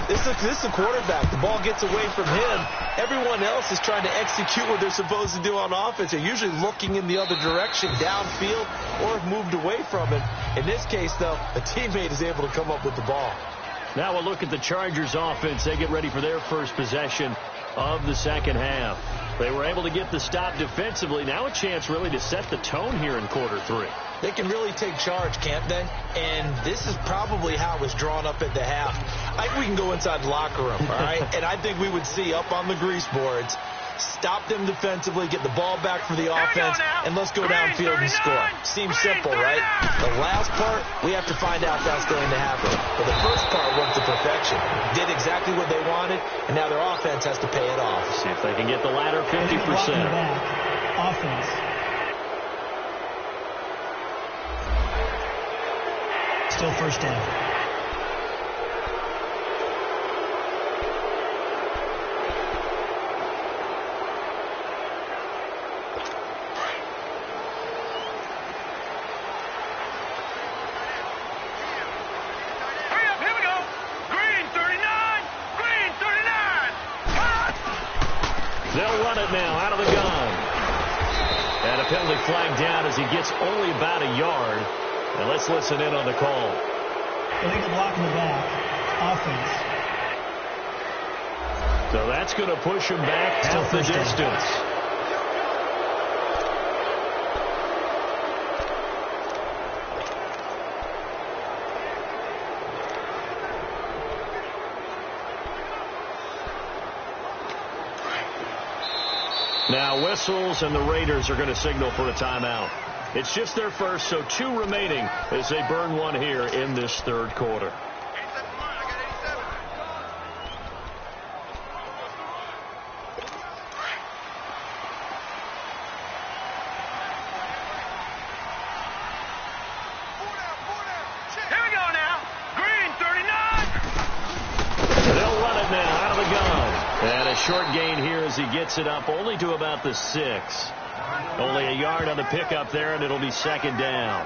this is the quarterback. The ball gets away from him. Everyone else is trying to execute what they're supposed to do on offense. They're usually looking in the other direction, downfield, or have moved away from it. In this case, though, a teammate is able to come up with the ball. Now we'll look at the Chargers offense. They get ready for their first possession of the second half. They were able to get the stop defensively. Now a chance really to set the tone here in quarter 3. They can really take charge, can't they? And this is probably how it was drawn up at the half. I think we can go inside the locker room, all right? And I think we would see up on the grease boards, stop them defensively, get the ball back for the offense, and let's go downfield and score. Seems simple, right? The last part, we have to find out if that's going to happen. But the first part worked to perfection. Did exactly what they wanted, and now their offense has to pay it off. See if they can get the latter 50%. Offense. Still first down. They'll run it now out of the gun. And a penalty flag down as he gets only about a yard. And let's listen in on the call. Illegal block in the back. Offense. So that's going to push him back half the distance. Now whistles, and the Raiders are going to signal for a timeout. It's just their first, so 2 remaining as they burn one here in this third quarter. Short gain here as he gets it up only to about the 6. Only a yard on the pickup there, and it'll be second down.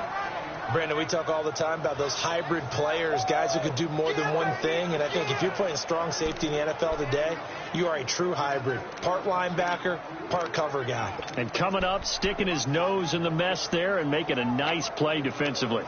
Brandon, we talk all the time about those hybrid players, guys who could do more than one thing. And I think if you're playing strong safety in the NFL today, you are a true hybrid. Part linebacker, part cover guy. And coming up, sticking his nose in the mess there and making a nice play defensively.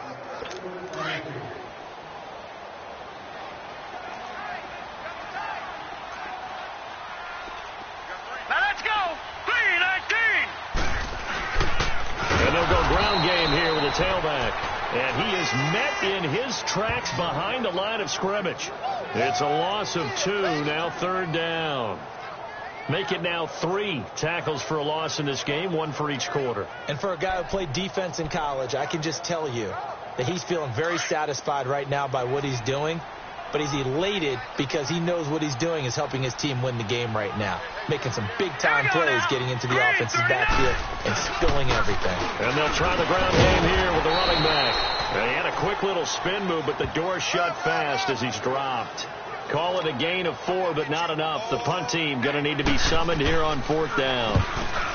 Tailback, and he is met in his tracks behind the line of scrimmage. It's a loss of 2, now third down. Make it now 3 tackles for a loss in this game, 1 for each quarter. And for a guy who played defense in college, I can just tell you that he's feeling very satisfied right now by what he's doing. But he's elated because he knows what he's doing is helping his team win the game right now. Making some big-time plays getting into the offense's backfield and spilling everything. And they'll try the ground game here with the running back. They had a quick little spin move, but the door shut fast as he's dropped. Call it a gain of 4, but not enough. The punt team going to need to be summoned here on 4th down.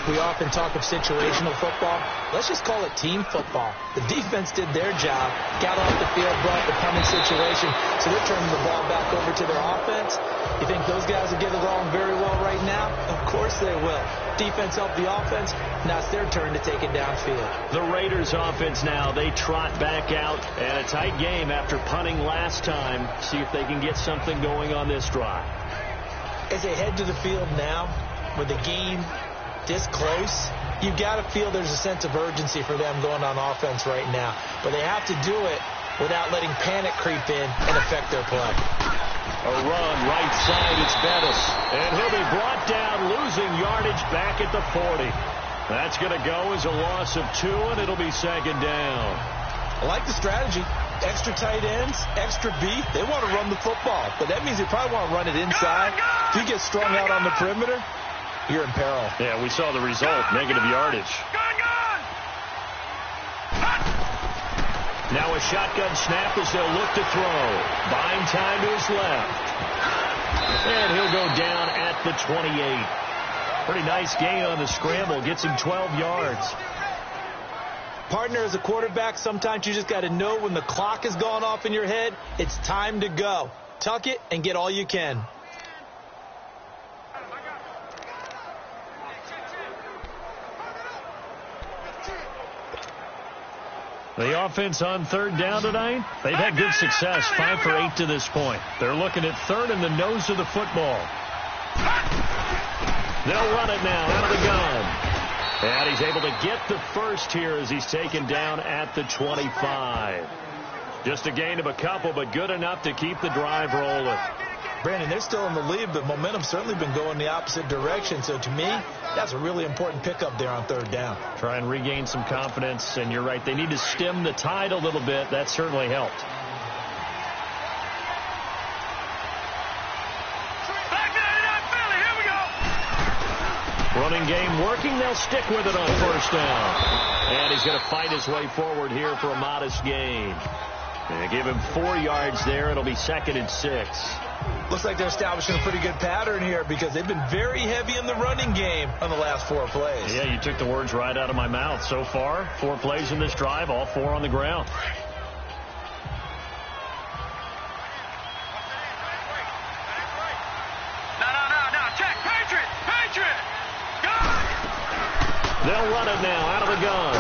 We often talk of situational football. Let's just call it team football. The defense did their job, got off the field, brought the punting situation, so they're turning the ball back over to their offense. You think those guys will get along very well right now? Of course they will. Defense helped the offense. Now it's their turn to take it downfield. The Raiders offense now, they trot back out, and a tight game after punting last time. See if they can get something going on this drive. As they head to the field now, with the game this close, you've got to feel there's a sense of urgency for them going on offense right now. But they have to do it without letting panic creep in and affect their play. A run right side, it's Bettis. And he'll be brought down, losing yardage back at the 40. That's going to go as a loss of 2, and it'll be second down. I like the strategy. Extra tight ends, extra beef. They want to run the football, but that means they probably want to run it inside. If you get strung out on the perimeter, you're in peril. Yeah, we saw the result, negative yardage. Now a shotgun snap as they'll look to throw. Buying time to his left. And he'll go down at the 28. Pretty nice gain on the scramble. Gets him 12 yards. Partner, as a quarterback, sometimes you just got to know when the clock has gone off in your head, it's time to go. Tuck it and get all you can. The offense on 3rd down tonight, they've had good success, 5 for 8 to this point. They're looking at 3rd in the nose of the football. They'll run it now out of the gun. And he's able to get the first here as he's taken down at the 25. Just a gain of a couple, but good enough to keep the drive rolling. Brandon, they're still in the lead, but momentum's certainly been going the opposite direction. So to me, that's a really important pickup there on 3rd down. Try and regain some confidence, and you're right. They need to stem the tide a little bit. That certainly helped. Running game working. They'll stick with it on 1st down. And he's going to fight his way forward here for a modest gain. And give him 4 yards there. It'll be 2nd and 6. Looks like they're establishing a pretty good pattern here because they've been very heavy in the running game on the last 4 plays. Yeah, you took the words right out of my mouth. So far, 4 plays in this drive, all 4 on the ground. They'll run it now out of the gun.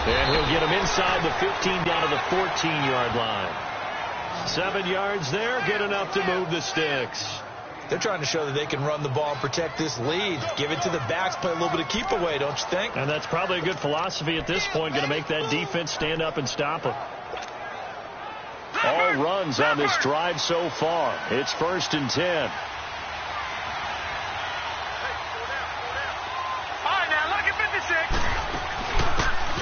And he'll get him inside the 15 down to the 14-yard line. 7 yards there, good enough to move the sticks. They're trying to show that they can run the ball and protect this lead. Give it to the backs, play a little bit of keep away, don't you think? And that's probably a good philosophy at this point, going to make that defense stand up and stop them. All runs on this drive so far. It's 1st and 10.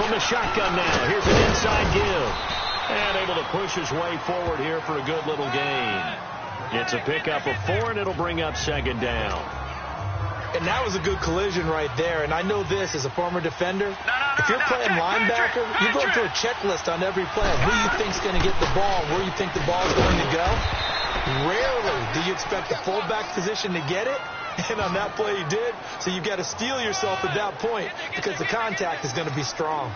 from the shotgun now. Here's an inside give. And able to push his way forward here for a good little gain. It's a pickup of 4, and it'll bring up second down. And that was a good collision right there. And I know this as a former defender. If you're playing linebacker, you go through a checklist on every play of who you think's going to get the ball, where you think the ball's going to go. Rarely do you expect the fullback position to get it. And on that play he did. So you've got to steel yourself at that point because the contact is going to be strong.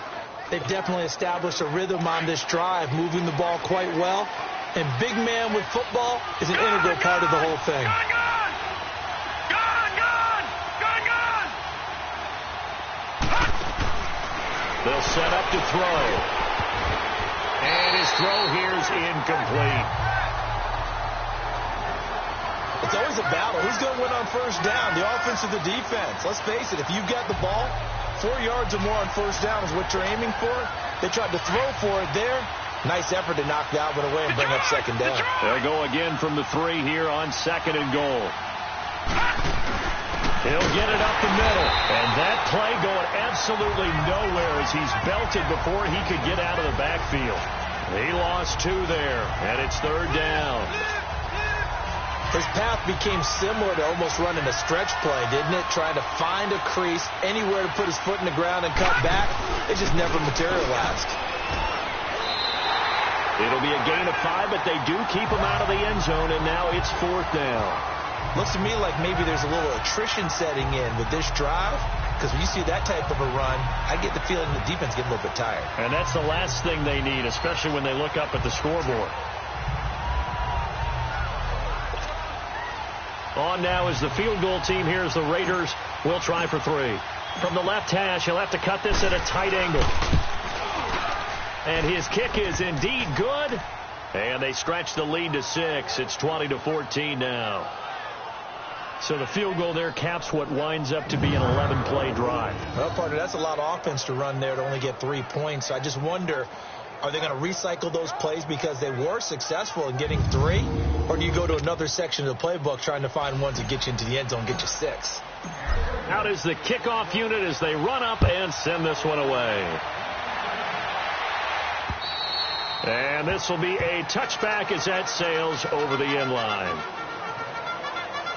They've definitely established a rhythm on this drive, moving the ball quite well. And big man with football is an integral part of the whole thing. They'll set up to throw. And his throw here's incomplete. It's always a battle. Who's going to win on first down, the offense or the defense? Let's face it, if you've got the ball, 4 yards or more on first down is what you're aiming for. They tried to throw for it there. Nice effort to knock that one away and bring up second down. They'll go again from the 3 here on 2nd and goal. He'll get it up the middle. And that play going absolutely nowhere as he's belted before he could get out of the backfield. He lost 2 there, and it's 3rd down. His path became similar to almost running a stretch play, didn't it? Trying to find a crease, anywhere to put his foot in the ground and cut back. It just never materialized. It'll be a gain of 5, but they do keep him out of the end zone, and now it's 4th down. Looks to me like maybe there's a little attrition setting in with this drive, because when you see that type of a run, I get the feeling the defense get a little bit tired. And that's the last thing they need, especially when they look up at the scoreboard. On now is the field goal team. Here's the Raiders. Will try for 3. From the left hash, he'll have to cut this at a tight angle. And his kick is indeed good. And they stretch the lead to 6. It's 20-14 now. So the field goal there caps what winds up to be an 11-play drive. Well, partner, that's a lot of offense to run there to only get 3 points. So I just wonder, are they going to recycle those plays because they were successful in getting 3? Or do you go to another section of the playbook trying to find ones that get you into the end zone and get you 6? Out is the kickoff unit as they run up and send this one away. And this will be a touchback as that sails over the end line.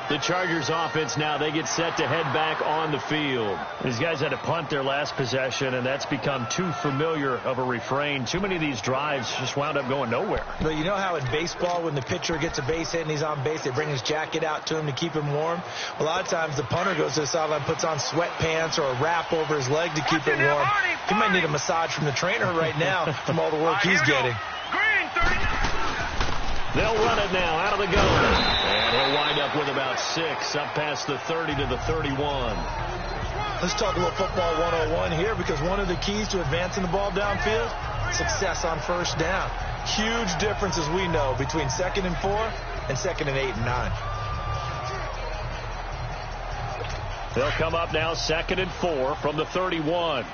The Chargers offense now, they get set to head back on the field. These guys had to punt their last possession, and that's become too familiar of a refrain. Too many of these drives just wound up going nowhere. But you know how in baseball, when the pitcher gets a base hit and he's on base, they bring his jacket out to him to keep him warm? A lot of times the punter goes to the sideline, puts on sweatpants or a wrap over his leg to keep it warm. He might need a massage from the trainer right now from all the work he's getting. They'll run it now out of the gun. And he'll wind up with about 6 up past the 30 to the 31. Let's talk a little football 101 here, because one of the keys to advancing the ball downfield, success on first down. Huge difference, as we know, between 2nd and 4 and 2nd and 8 and 9. They'll come up now 2nd and 4 from the 31.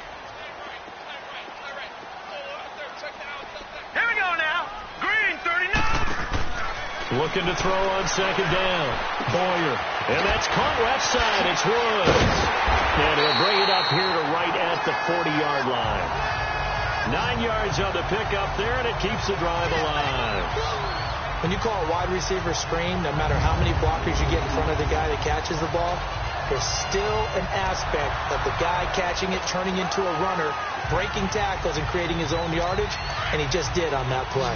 Looking to throw on 2nd down. Boyer. And that's caught left side. It's Woods. And he'll bring it up here to right at the 40-yard line. 9 yards on the pickup there, and it keeps the drive alive. When you call a wide receiver screen, no matter how many blockers you get in front of the guy that catches the ball, there's still an aspect of the guy catching it, turning into a runner, breaking tackles, and creating his own yardage, and he just did on that play.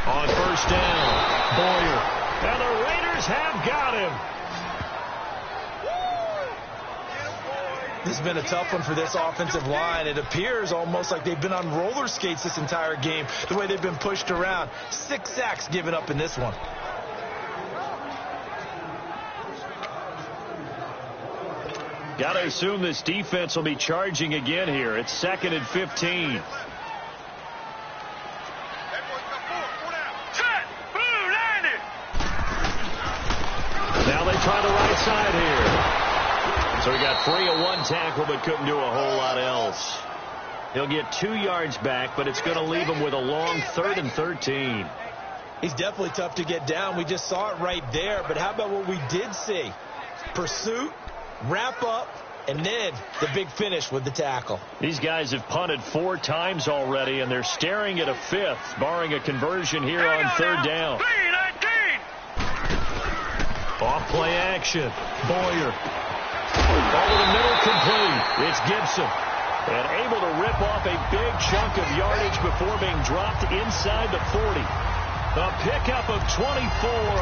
On first down, Boyer. And the Raiders have got him. This has been a tough one for this offensive line. It appears almost like they've been on roller skates this entire game, the way they've been pushed around. 6 sacks given up in this one. Got to assume this defense will be charging again here. It's 2nd and 15. Now they try the right side here. So he got free of 1 tackle but couldn't do a whole lot else. He'll get 2 yards back, but it's going to leave him with a long 3rd and 13. He's definitely tough to get down. We just saw it right there. But how about what we did see? Pursuit, wrap up, and then the big finish with the tackle. These guys have punted 4 times already, and they're staring at a 5th, barring a conversion here on 3rd down. Off play action. Boyer. Over the middle, complete. It's Gibson. And able to rip off a big chunk of yardage before being dropped inside the 40. A pickup of 24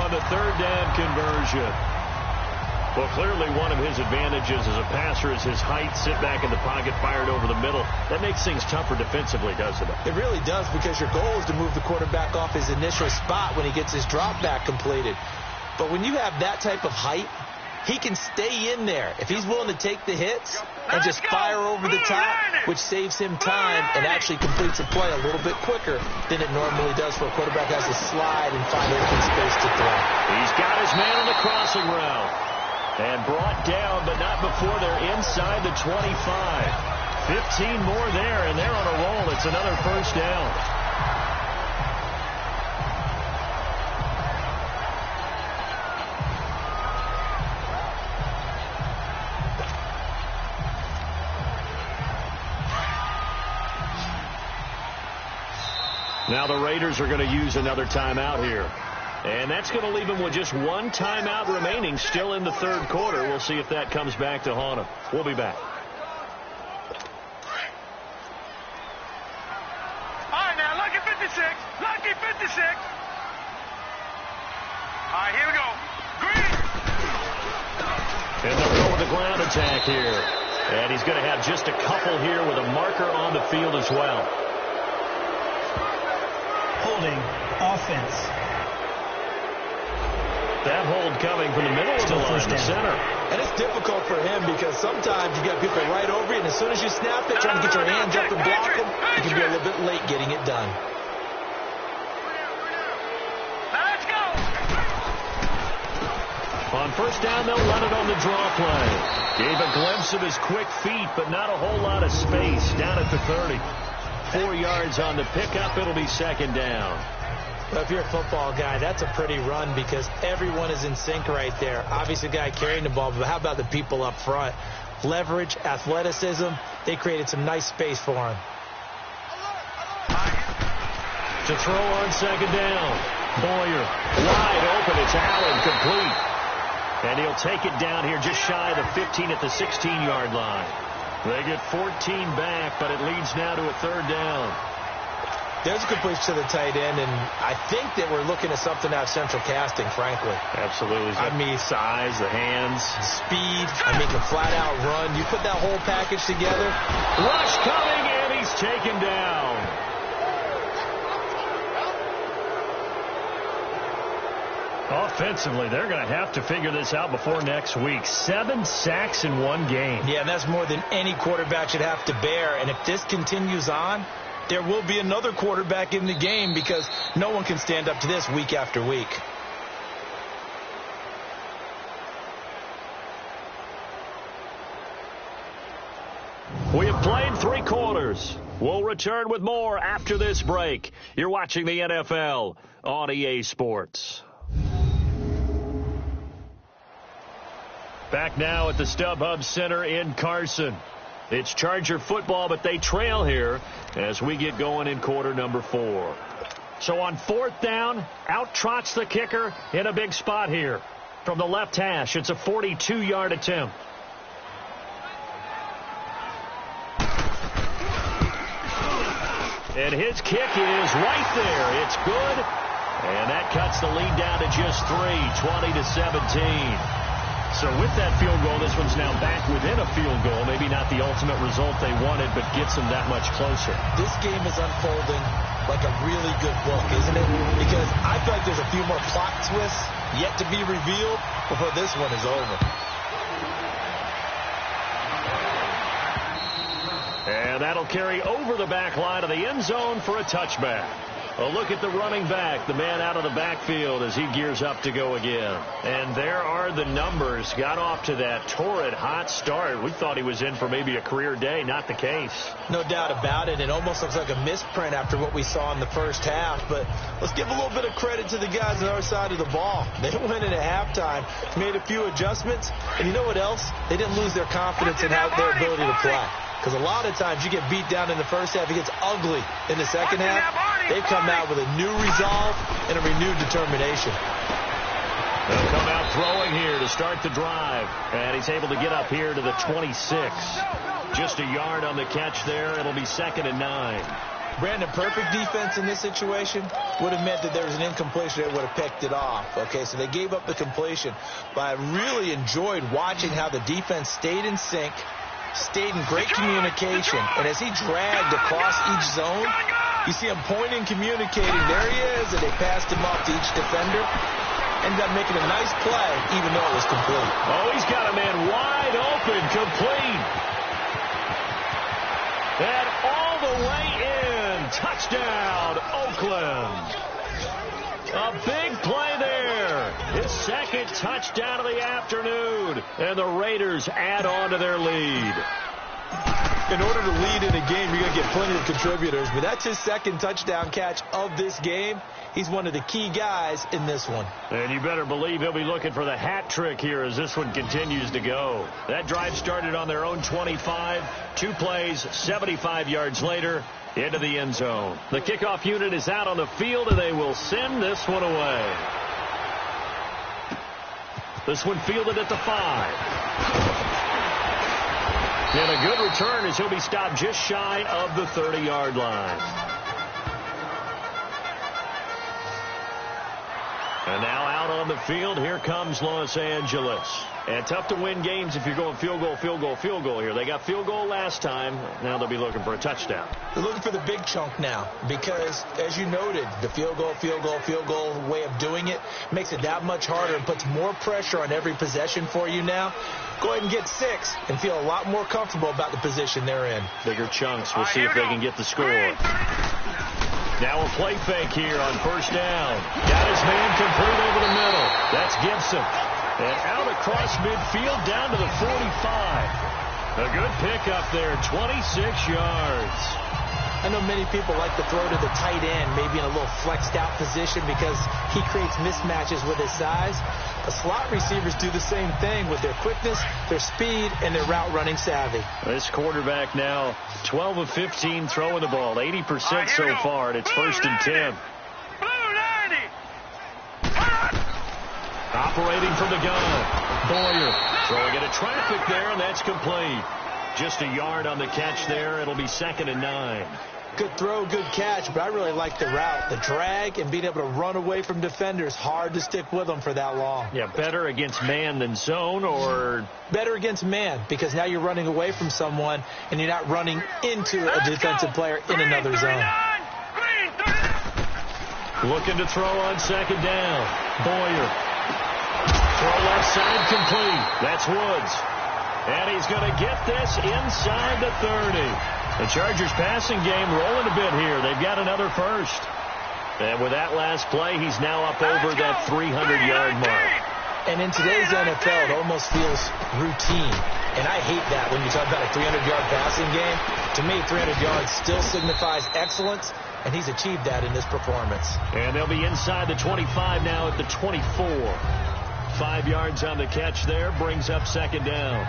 on the 3rd down conversion. Well, clearly one of his advantages as a passer is his height. Sit back in the pocket, fired over the middle. That makes things tougher defensively, doesn't it? It really does, because your goal is to move the quarterback off his initial spot when he gets his drop back completed. But when you have that type of height, he can stay in there if he's willing to take the hits and just fire over the top, which saves him time and actually completes a play a little bit quicker than it normally does for a quarterback who has to slide and find open space to throw. He's got his man on the crossing route and brought down, but not before they're inside the 25. 15 more there, and they're on a roll. It's another 1st down. Now the Raiders are going to use another timeout here. And that's going to leave them with just 1 timeout remaining still in the 3rd quarter. We'll see if that comes back to haunt them. We'll be back. All right, now, lucky 56. Lucky 56. All right, here we go. Green. And they'll go with the ground attack here. And he's going to have just a couple here with a marker on the field as well. Holding offense. That hold coming from the middle of the line, the center. And it's difficult for him because sometimes you got people right over you, and as soon as you snap it, trying to get your hands up and block them, you can be a little bit late getting it done. Let's go. On 1st down, they'll run it on the draw play. Gave a glimpse of his quick feet, but not a whole lot of space down at the 30. 4 yards on the pickup. It'll be 2nd down. Well, if you're a football guy, that's a pretty run because everyone is in sync right there. Obviously, the guy carrying the ball, but how about the people up front? Leverage, athleticism. They created some nice space for him. To throw on 2nd down. Boyer wide open. It's Allen, complete. And he'll take it down here just shy of the 15 at the 16-yard line. They get 14 back, but it leads now to a 3rd down. There's a completion to the tight end, and I think that we're looking at something out of central casting, frankly. Absolutely. I mean, size, the hands. Speed. I mean, can flat out run. You put that whole package together. Rush coming, and he's taken down. Offensively, they're going to have to figure this out before next week. 7 sacks in 1 game. Yeah, and that's more than any quarterback should have to bear. And if this continues on, there will be another quarterback in the game because no one can stand up to this week after week. We have played 3 quarters. We'll return with more after this break. You're watching the NFL on EA Sports. Back now at the StubHub Center in Carson. It's Charger football, but they trail here as we get going in quarter number 4. So on 4th down, out trots the kicker in a big spot here. From the left hash, it's a 42-yard attempt. And his kick is right there. It's good. And that cuts the lead down to just 3, 20-17. So with that field goal, this one's now back within a field goal. Maybe not the ultimate result they wanted, but gets them that much closer. This game is unfolding like a really good book, isn't it? Because I feel like there's a few more plot twists yet to be revealed before this one is over. And that'll carry over the back line of the end zone for a touchback. A look at the running back, the man out of the backfield as he gears up to go again. And there are the numbers. Got off to that torrid hot start. We thought he was in for maybe a career day. Not the case. No doubt about it. It almost looks like a misprint after what we saw in the first half. But let's give a little bit of credit to the guys on our side of the ball. They went in at halftime, made a few adjustments. And you know what else? They didn't lose their confidence in their ability to play. Because a lot of times you get beat down in the first half, it gets ugly in the second half. They come out with a new resolve and a renewed determination. They'll come out throwing here to start the drive. And he's able to get up here to the 26. Just a yard on the catch there. It'll be 2nd and 9. Brandon, perfect defense in this situation would have meant that there was an incompletion that would have picked it off. Okay, so they gave up the completion. But I really enjoyed watching how the defense stayed in sync, stayed in great communication, and as he dragged across each zone, you see him pointing, communicating. There he is, and they passed him off to each defender. Ended up making a nice play, even though it was complete. Oh, he's got a man wide open, complete. And all the way in. Touchdown, Oakland. A big play there. His 2nd touchdown of the afternoon. And the Raiders add on to their lead. In order to lead in a game, you're going to get plenty of contributors. But that's his 2nd touchdown catch of this game. He's one of the key guys in this one. And you better believe he'll be looking for the hat trick here as this one continues to go. That drive started on their own 25. 2 plays, 75 yards later, into the end zone. The kickoff unit is out on the field, and they will send this one away. This one fielded at the 5. And a good return as he'll be stopped just shy of the 30-yard line. And now out on the field, here comes Los Angeles. And tough to win games if you're going field goal, field goal, field goal here. They got field goal last time. Now they'll be looking for a touchdown. They're looking for the big chunk now because, as you noted, the field goal, field goal, field goal way of doing it makes it that much harder and puts more pressure on every possession for you now. Go ahead and get 6 and feel a lot more comfortable about the position they're in. Bigger chunks. We'll see if they can get the score. Now a play fake here on 1st down. Got his man complete over the middle. That's Gibson. And out across midfield down to the 45. A good pickup there, 26 yards. I know many people like to throw to the tight end, maybe in a little flexed out position because he creates mismatches with his size. The slot receivers do the same thing with their quickness, their speed, and their route running savvy. This quarterback now 12 of 15 throwing the ball, 80% so far, and it's 1st and 10. Operating from the gun. Boyer throwing into traffic there, and that's complete. Just a yard on the catch there. It'll be 2nd and 9. Good throw, good catch, but I really like the route. The drag and being able to run away from defenders. Hard to stick with them for that long. Yeah, better against man than zone, or? Better against man, because now you're running away from someone and you're not running into a defensive player in another zone. Looking to throw on 2nd down. Boyer. Throw left side complete. That's Woods. And he's going to get this inside the 30. The Chargers passing game rolling a bit here. They've got another 1st. And with that last play, he's now up over that 300-yard mark. And in today's NFL, it almost feels routine. And I hate that when you talk about a 300-yard passing game. To me, 300 yards still signifies excellence, and he's achieved that in this performance. And they'll be inside the 25 now at the 24. 5 yards on the catch there, brings up 2nd down.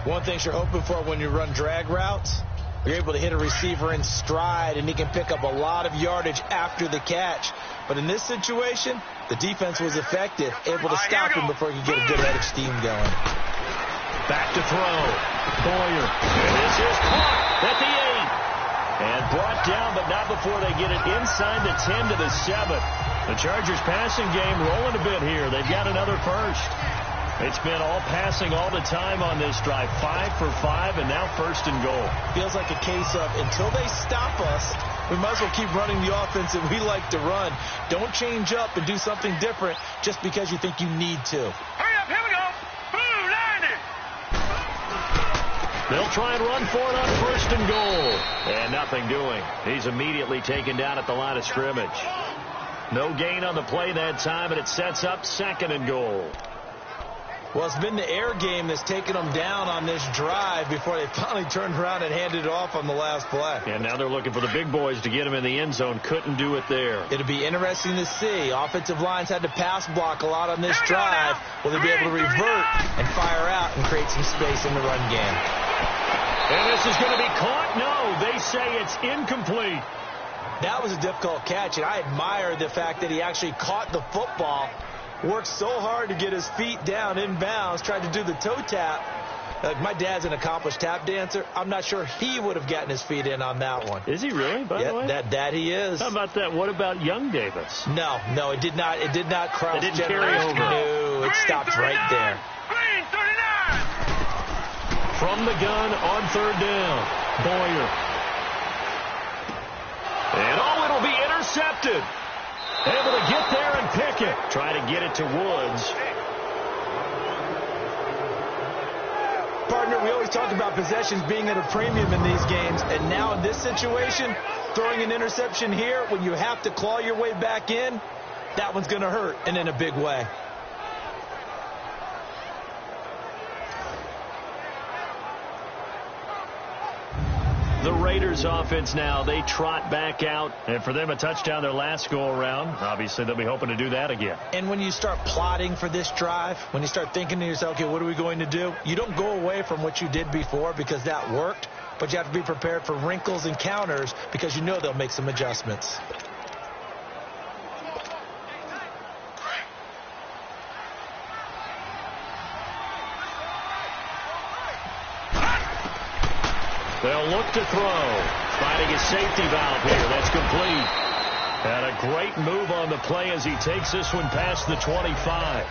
One thing you're hoping for when you run drag routes, you're able to hit a receiver in stride, and he can pick up a lot of yardage after the catch. But in this situation, the defense was effective, able to stop him before he could get a good head of steam going. Back to throw. Boyer. And this is caught at the 8. And brought down, but not before they get it inside the 10 to the 7. The Chargers passing game rolling a bit here. They've got another 1st. It's been all passing all the time on this drive. 5 for 5, and now 1st and goal. Feels like a case of until they stop us, we might as well keep running the offense that we like to run. Don't change up and do something different just because you think you need to. Hurry up, here we go. Blue 90. They'll try and run for it on first and goal. And nothing doing. He's immediately taken down at the line of scrimmage. No gain on the play that time, and it sets up second and goal. Well, it's been the air game that's taken them down on this drive before they finally turned around and handed it off on the last play. And now they're looking for the big boys to get him in the end zone. Couldn't do it there. It'll be interesting to see. Offensive lines had to pass block a lot on this drive. Will they be able to revert and fire out and create some space in the run game? And this is going to be caught? No, they say it's incomplete. That was a difficult catch, and I admire the fact that he actually caught the football, worked so hard to get his feet down inbounds, tried to do the toe tap. Like, my dad's an accomplished tap dancer. I'm not sure he would have gotten his feet in on that one. Is he really, by the way? That he is. How about that? What about young Davis? No, it did not. It did not cross. It didn't carry over. No, it stopped right there. From the gun on third down, Boyer. And it'll be intercepted. Able to get there and pick it. Try to get it to Woods. Partner, we always talk about possessions being at a premium in these games, and now in this situation, throwing an interception here when you have to claw your way back in, that one's going to hurt, and in a big way. The Raiders offense now, they trot back out, and for them a touchdown their last go around. Obviously they'll be hoping to do that again. And when you start plotting for this drive, when you start thinking to yourself, okay, what are we going to do? You don't go away from what you did before because that worked, but you have to be prepared for wrinkles and counters because you know they'll make some adjustments. They'll look to throw. Finding a safety valve here. That's complete. And a great move on the play as he takes this one past the 25.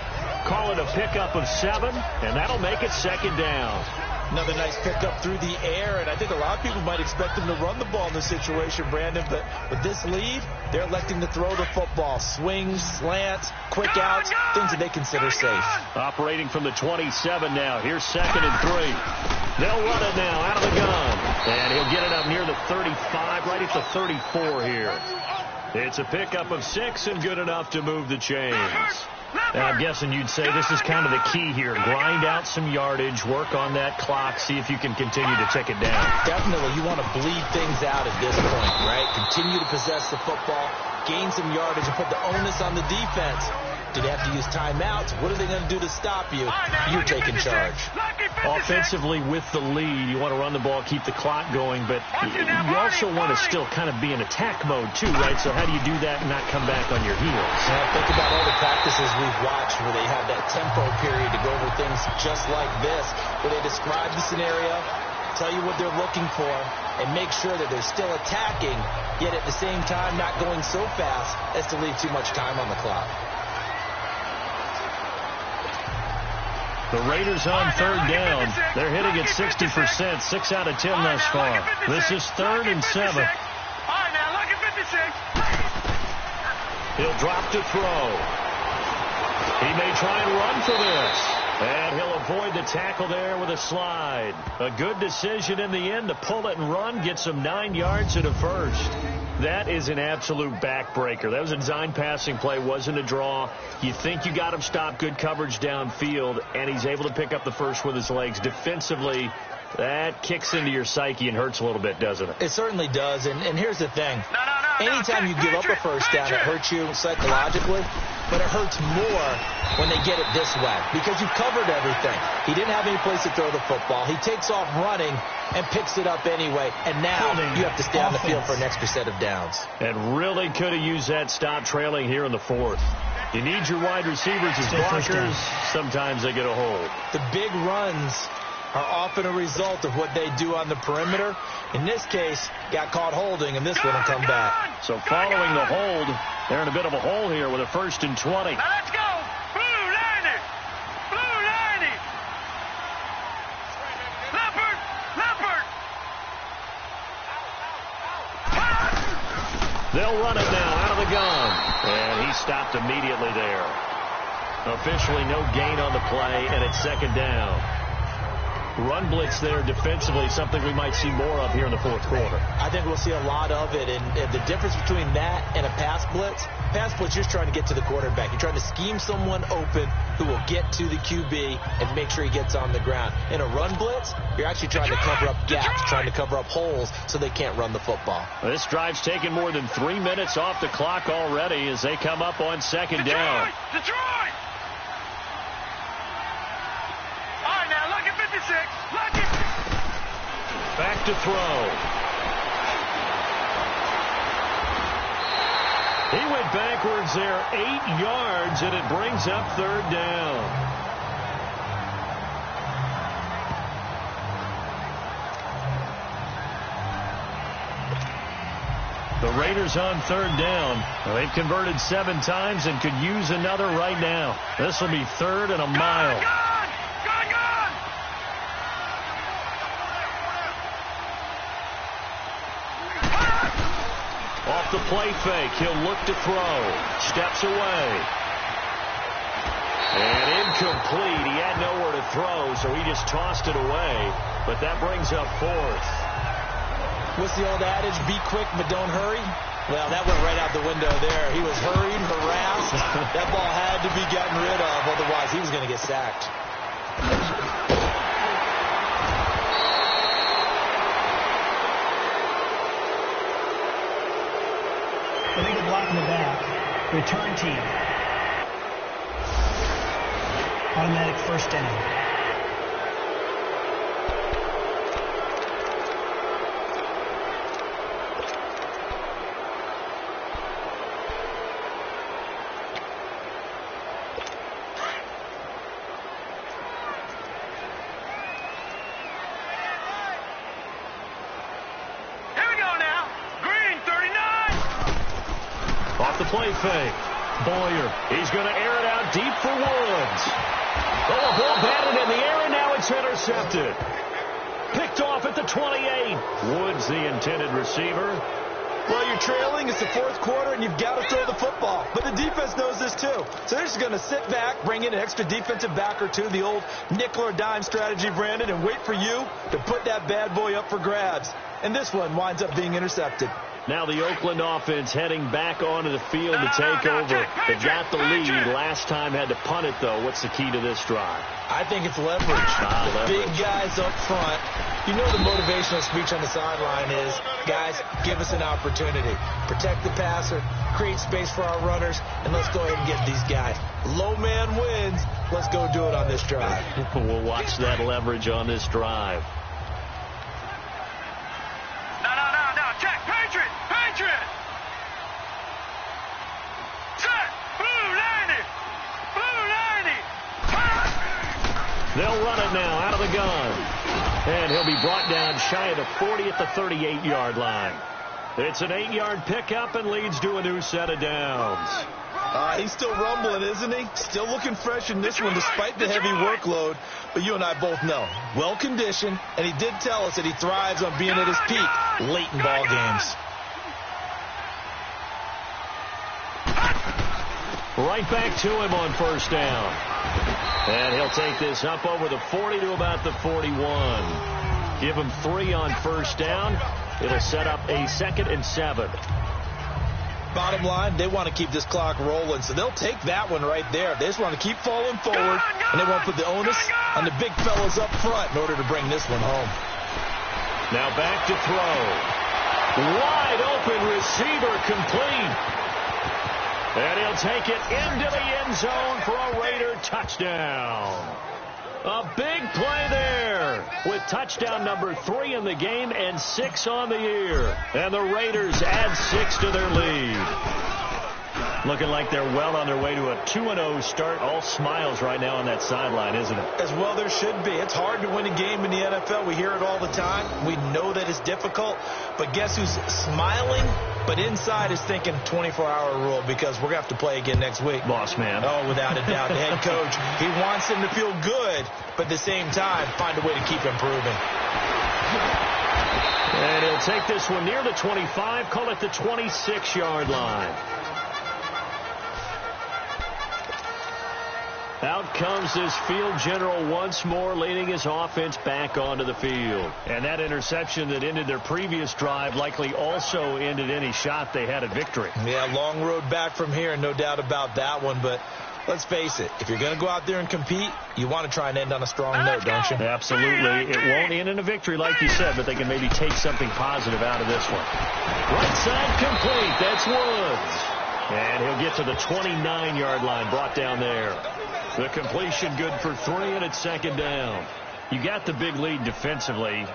Call it a pickup of 7, and that'll make it second down. Another nice pickup through the air, and I think a lot of people might expect him to run the ball in this situation, Brandon, but with this lead, they're electing to throw the football. Swings, slants, quick outs, things that they consider safe. Operating from the 27 now. Here's second and 3. They'll run it now out of the gun. And he'll get it up near the 35, right at the 34 here. It's a pickup of 6 and good enough to move the chains. And I'm guessing you'd say this is kind of the key here. Grind out some yardage, work on that clock, see if you can continue to tick it down. Definitely. You want to bleed things out at this point, right? Continue to possess the football, gain some yardage, and put the onus on the defense. Do they have to use timeouts? What are they going to do to stop you? You're taking charge. Offensively with the lead, you want to run the ball, keep the clock going, but you also want to still kind of be in attack mode too, right? So how do you do that and not come back on your heels? Now think about all the practices we've watched where they have that tempo period to go over things just like this, where they describe the scenario, tell you what they're looking for, and make sure that they're still attacking, yet at the same time not going so fast as to leave too much time on the clock. The Raiders on third down. They're hitting at 60%, 6 out of 10 thus far. This is 3rd and 7. All right, now look at 56. He'll drop to throw. He may try and run for this. And he'll avoid the tackle there with a slide. A good decision in the end to pull it and run, get some 9 yards at a first. That is an absolute backbreaker. That was a design passing play, wasn't a draw. You think you got him stopped, good coverage downfield, and he's able to pick up the first with his legs. Defensively, that kicks into your psyche and hurts a little bit, doesn't it? It certainly does, and here's the thing. Anytime you give up a first down, it hurts you psychologically, but it hurts more when they get it this way because you've covered everything. He didn't have any place to throw the football. He takes off running and picks it up anyway, and now you have to stay on the field for an extra set of downs. And really could have used that stop trailing here in the 4th. You need your wide receivers as blockers. Sometimes they get a hold. The big runs are often a result of what they do on the perimeter. In this case, got caught holding, and this one will come back. So following the hold, they're in a bit of a hole here with a 1st and 20. Now let's go. Blue 90. Blue 90. Leopard. Leopard. They'll run it now out of the gun. And he stopped immediately there. Officially no gain on the play, and it's 2nd down. run blitz there defensively, something we might see more of here in the fourth quarter. I think we'll see a lot of it, and the difference between that and a pass blitz, you're just trying to get to the quarterback. You're trying to scheme someone open who will get to the QB and make sure he gets on the ground. In a run blitz, you're actually trying to cover up gaps, trying to cover up holes so they can't run the football. Well, this drive's taken more than 3 minutes off the clock already as they come up on second down. Detroit! All right, now look at 56. Look at... Back to throw. He went backwards there 8 yards, and it brings up third down. The Raiders on third down. Well, they've converted 7 times and could use another right now. This will be third and a mile. Gone! Off the play fake, he'll look to throw. Steps away. And incomplete. He had nowhere to throw, so he just tossed it away. But that brings up fourth. What's the old adage? Be quick, but don't hurry. Well, that went right out the window there. He was hurried, harassed. That ball had to be gotten rid of, otherwise he was going to get sacked. Illegal block in the back. Return team. Automatic first down. Play fake. Boyer. He's going to air it out deep for Woods. Oh, a ball batted in the air, and now it's intercepted. Picked off at the 28. Woods, the intended receiver. Well, you're trailing. It's the fourth quarter, and you've got to throw the football. But the defense knows this, too. So they're just going to sit back, bring in an extra defensive back or two, the old nickel or dime strategy, Brandon, and wait for you to put that bad boy up for grabs. And this one winds up being intercepted. Now the Oakland offense heading back onto the field to take over. They got the lead. Last time had to punt it, though. What's the key to this drive? I think it's leverage. The big guys up front. You know the motivational speech on the sideline is, guys, give us an opportunity. Protect the passer, create space for our runners, and let's go ahead and get these guys. Low man wins. Let's go do it on this drive. We'll watch that leverage on this drive. They'll run it now out of the gun. And he'll be brought down shy of the 40 at the 38-yard line. It's an 8-yard pickup and leads to a new set of downs. He's still rumbling, isn't he? Still looking fresh in this one despite the heavy workload. But you and I both know, well-conditioned, and he did tell us that he thrives on being at his peak late in ball games. Right back to him on first down. And he'll take this up over the 40 to about the 41. Give him 3 on first down. It'll set up a 2nd and 7. Bottom line, they want to keep this clock rolling, so they'll take that one right there. They just want to keep falling forward, and they want to put the onus on the big fellas up front in order to bring this one home. Now back to throw. Wide open receiver complete. And he'll take it into the end zone for a Raider touchdown. A big play there with touchdown number 3 in the game and 6 on the year. And the Raiders add 6 to their lead. Looking like they're well on their way to a 2-0 start. All smiles right now on that sideline, isn't it? As well there should be. It's hard to win a game in the NFL. We hear it all the time. We know that it's difficult. But guess who's smiling? But inside is thinking 24-hour rule because we're going to have to play again next week. Boss man. Oh, without a doubt. The head coach, he wants them to feel good, but at the same time, find a way to keep improving. And he'll take this one near the 25, call it the 26-yard line. Out comes this field general once more, leading his offense back onto the field. And that interception that ended their previous drive likely also ended any shot they had at victory. Yeah, long road back from here, no doubt about that one. But let's face it, if you're going to go out there and compete, you want to try and end on a strong note, don't you? Absolutely. It won't end in a victory like you said, but they can maybe take something positive out of this one. Right side complete. That's Woods. And he'll get to the 29-yard line, brought down there. The completion good for 3, and it's second down. You got the big lead defensively,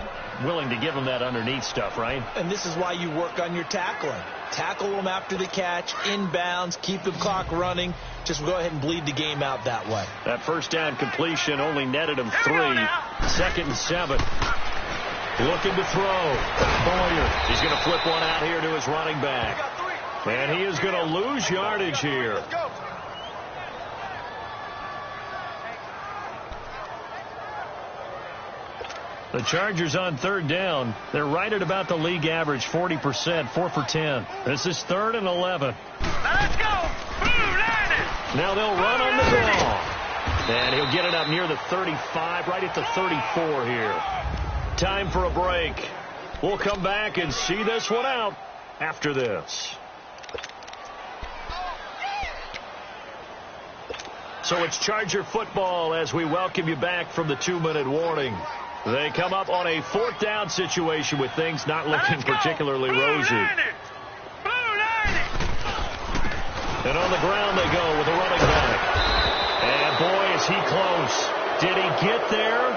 willing to give them that underneath stuff, right? And this is why you work on your tackling. Tackle them after the catch, inbounds, keep the clock running. Just go ahead and bleed the game out that way. That first down completion only netted him 3. 2nd and 7. Looking to throw. Boyer. He's going to flip one out here to his running back. And he is going to lose yardage here. The Chargers on 3rd down. They're right at about the league average, 40%, 4 for 10. This is 3rd and 11. Let's go. Now they'll run on the draw. And he'll get it up near the 35, right at the 34 here. Time for a break. We'll come back and see this one out after this. So it's Charger football as we welcome you back from the 2-minute warning. They come up on a 4th down situation with things not looking particularly rosy. And on the ground they go with a running back. And boy, is he close. Did he get there?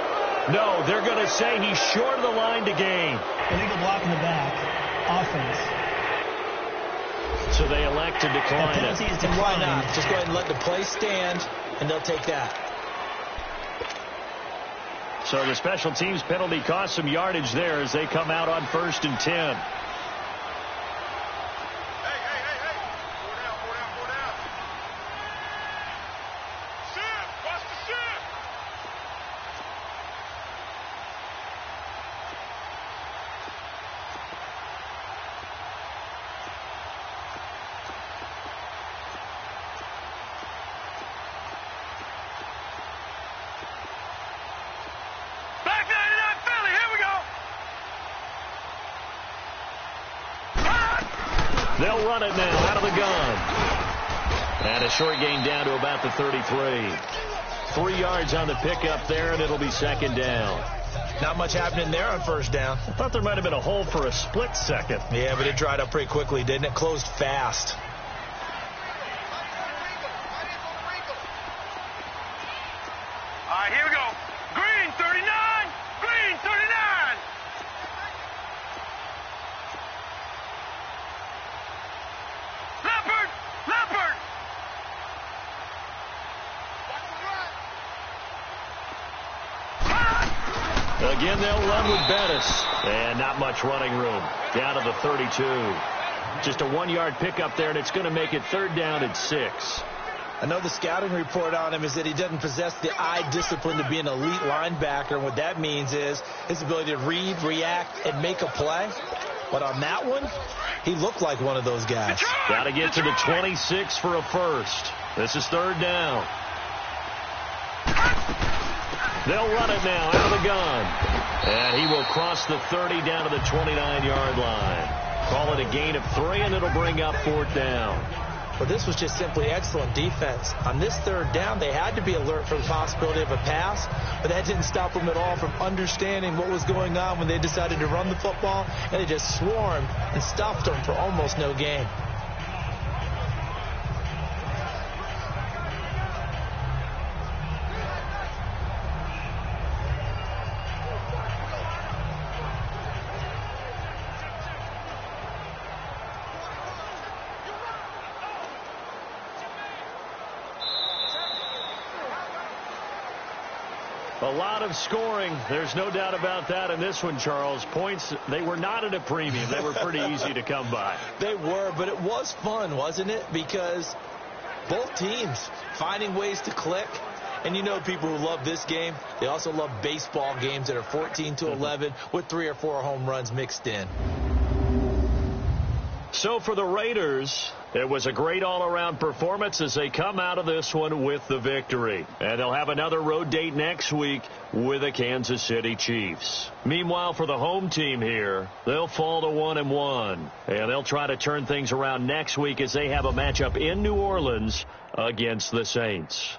No, they're going to say he's short of the line to gain. Illegal block in the back. Offense. So they elect to decline it. And why not? Just go ahead and let the play stand, and they'll take that. So the special teams penalty cost some yardage there as they come out on 1st and 10. They'll run it now out of the gun. And a short gain down to about the 33. 3 yards on the pickup there, and it'll be 2nd down. Not much happening there on 1st down. I thought there might have been a hole for a split second. Yeah, but it dried up pretty quickly, didn't it? Closed fast. All right, here we go. Green 39. Green 39. Leopard. Leopard. Again, they'll run with Bettis. And not much running room. Down to the 32. Just a 1-yard pickup there, and it's going to make it 3rd down and 6. I know the scouting report on him is that he doesn't possess the eye discipline to be an elite linebacker. And what that means is his ability to read, react, and make a play. But on that one, he looked like one of those guys. Got to get to the 26 for a first. This is 3rd down. They'll run it now out of the gun. And he will cross the 30 down to the 29-yard line. Call it a gain of 3, and it'll bring up 4th down. But this was just simply excellent defense. On this 3rd down, they had to be alert for the possibility of a pass, but that didn't stop them at all from understanding what was going on when they decided to run the football, and they just swarmed and stuffed them for almost no gain. A lot of scoring. There's no doubt about that in this one, Charles. Points, they were not at a premium. They were pretty easy to come by. They were, but it was fun, wasn't it? Because both teams finding ways to click. And you know people who love this game, they also love baseball games that are 14-11 with 3 or 4 home runs mixed in. So for the Raiders, It was a great all-around performance as they come out of this one with the victory. And they'll have another road date next week with the Kansas City Chiefs. Meanwhile, for the home team here, they'll fall to 1-1. And they'll try to turn things around next week as they have a matchup in New Orleans against the Saints.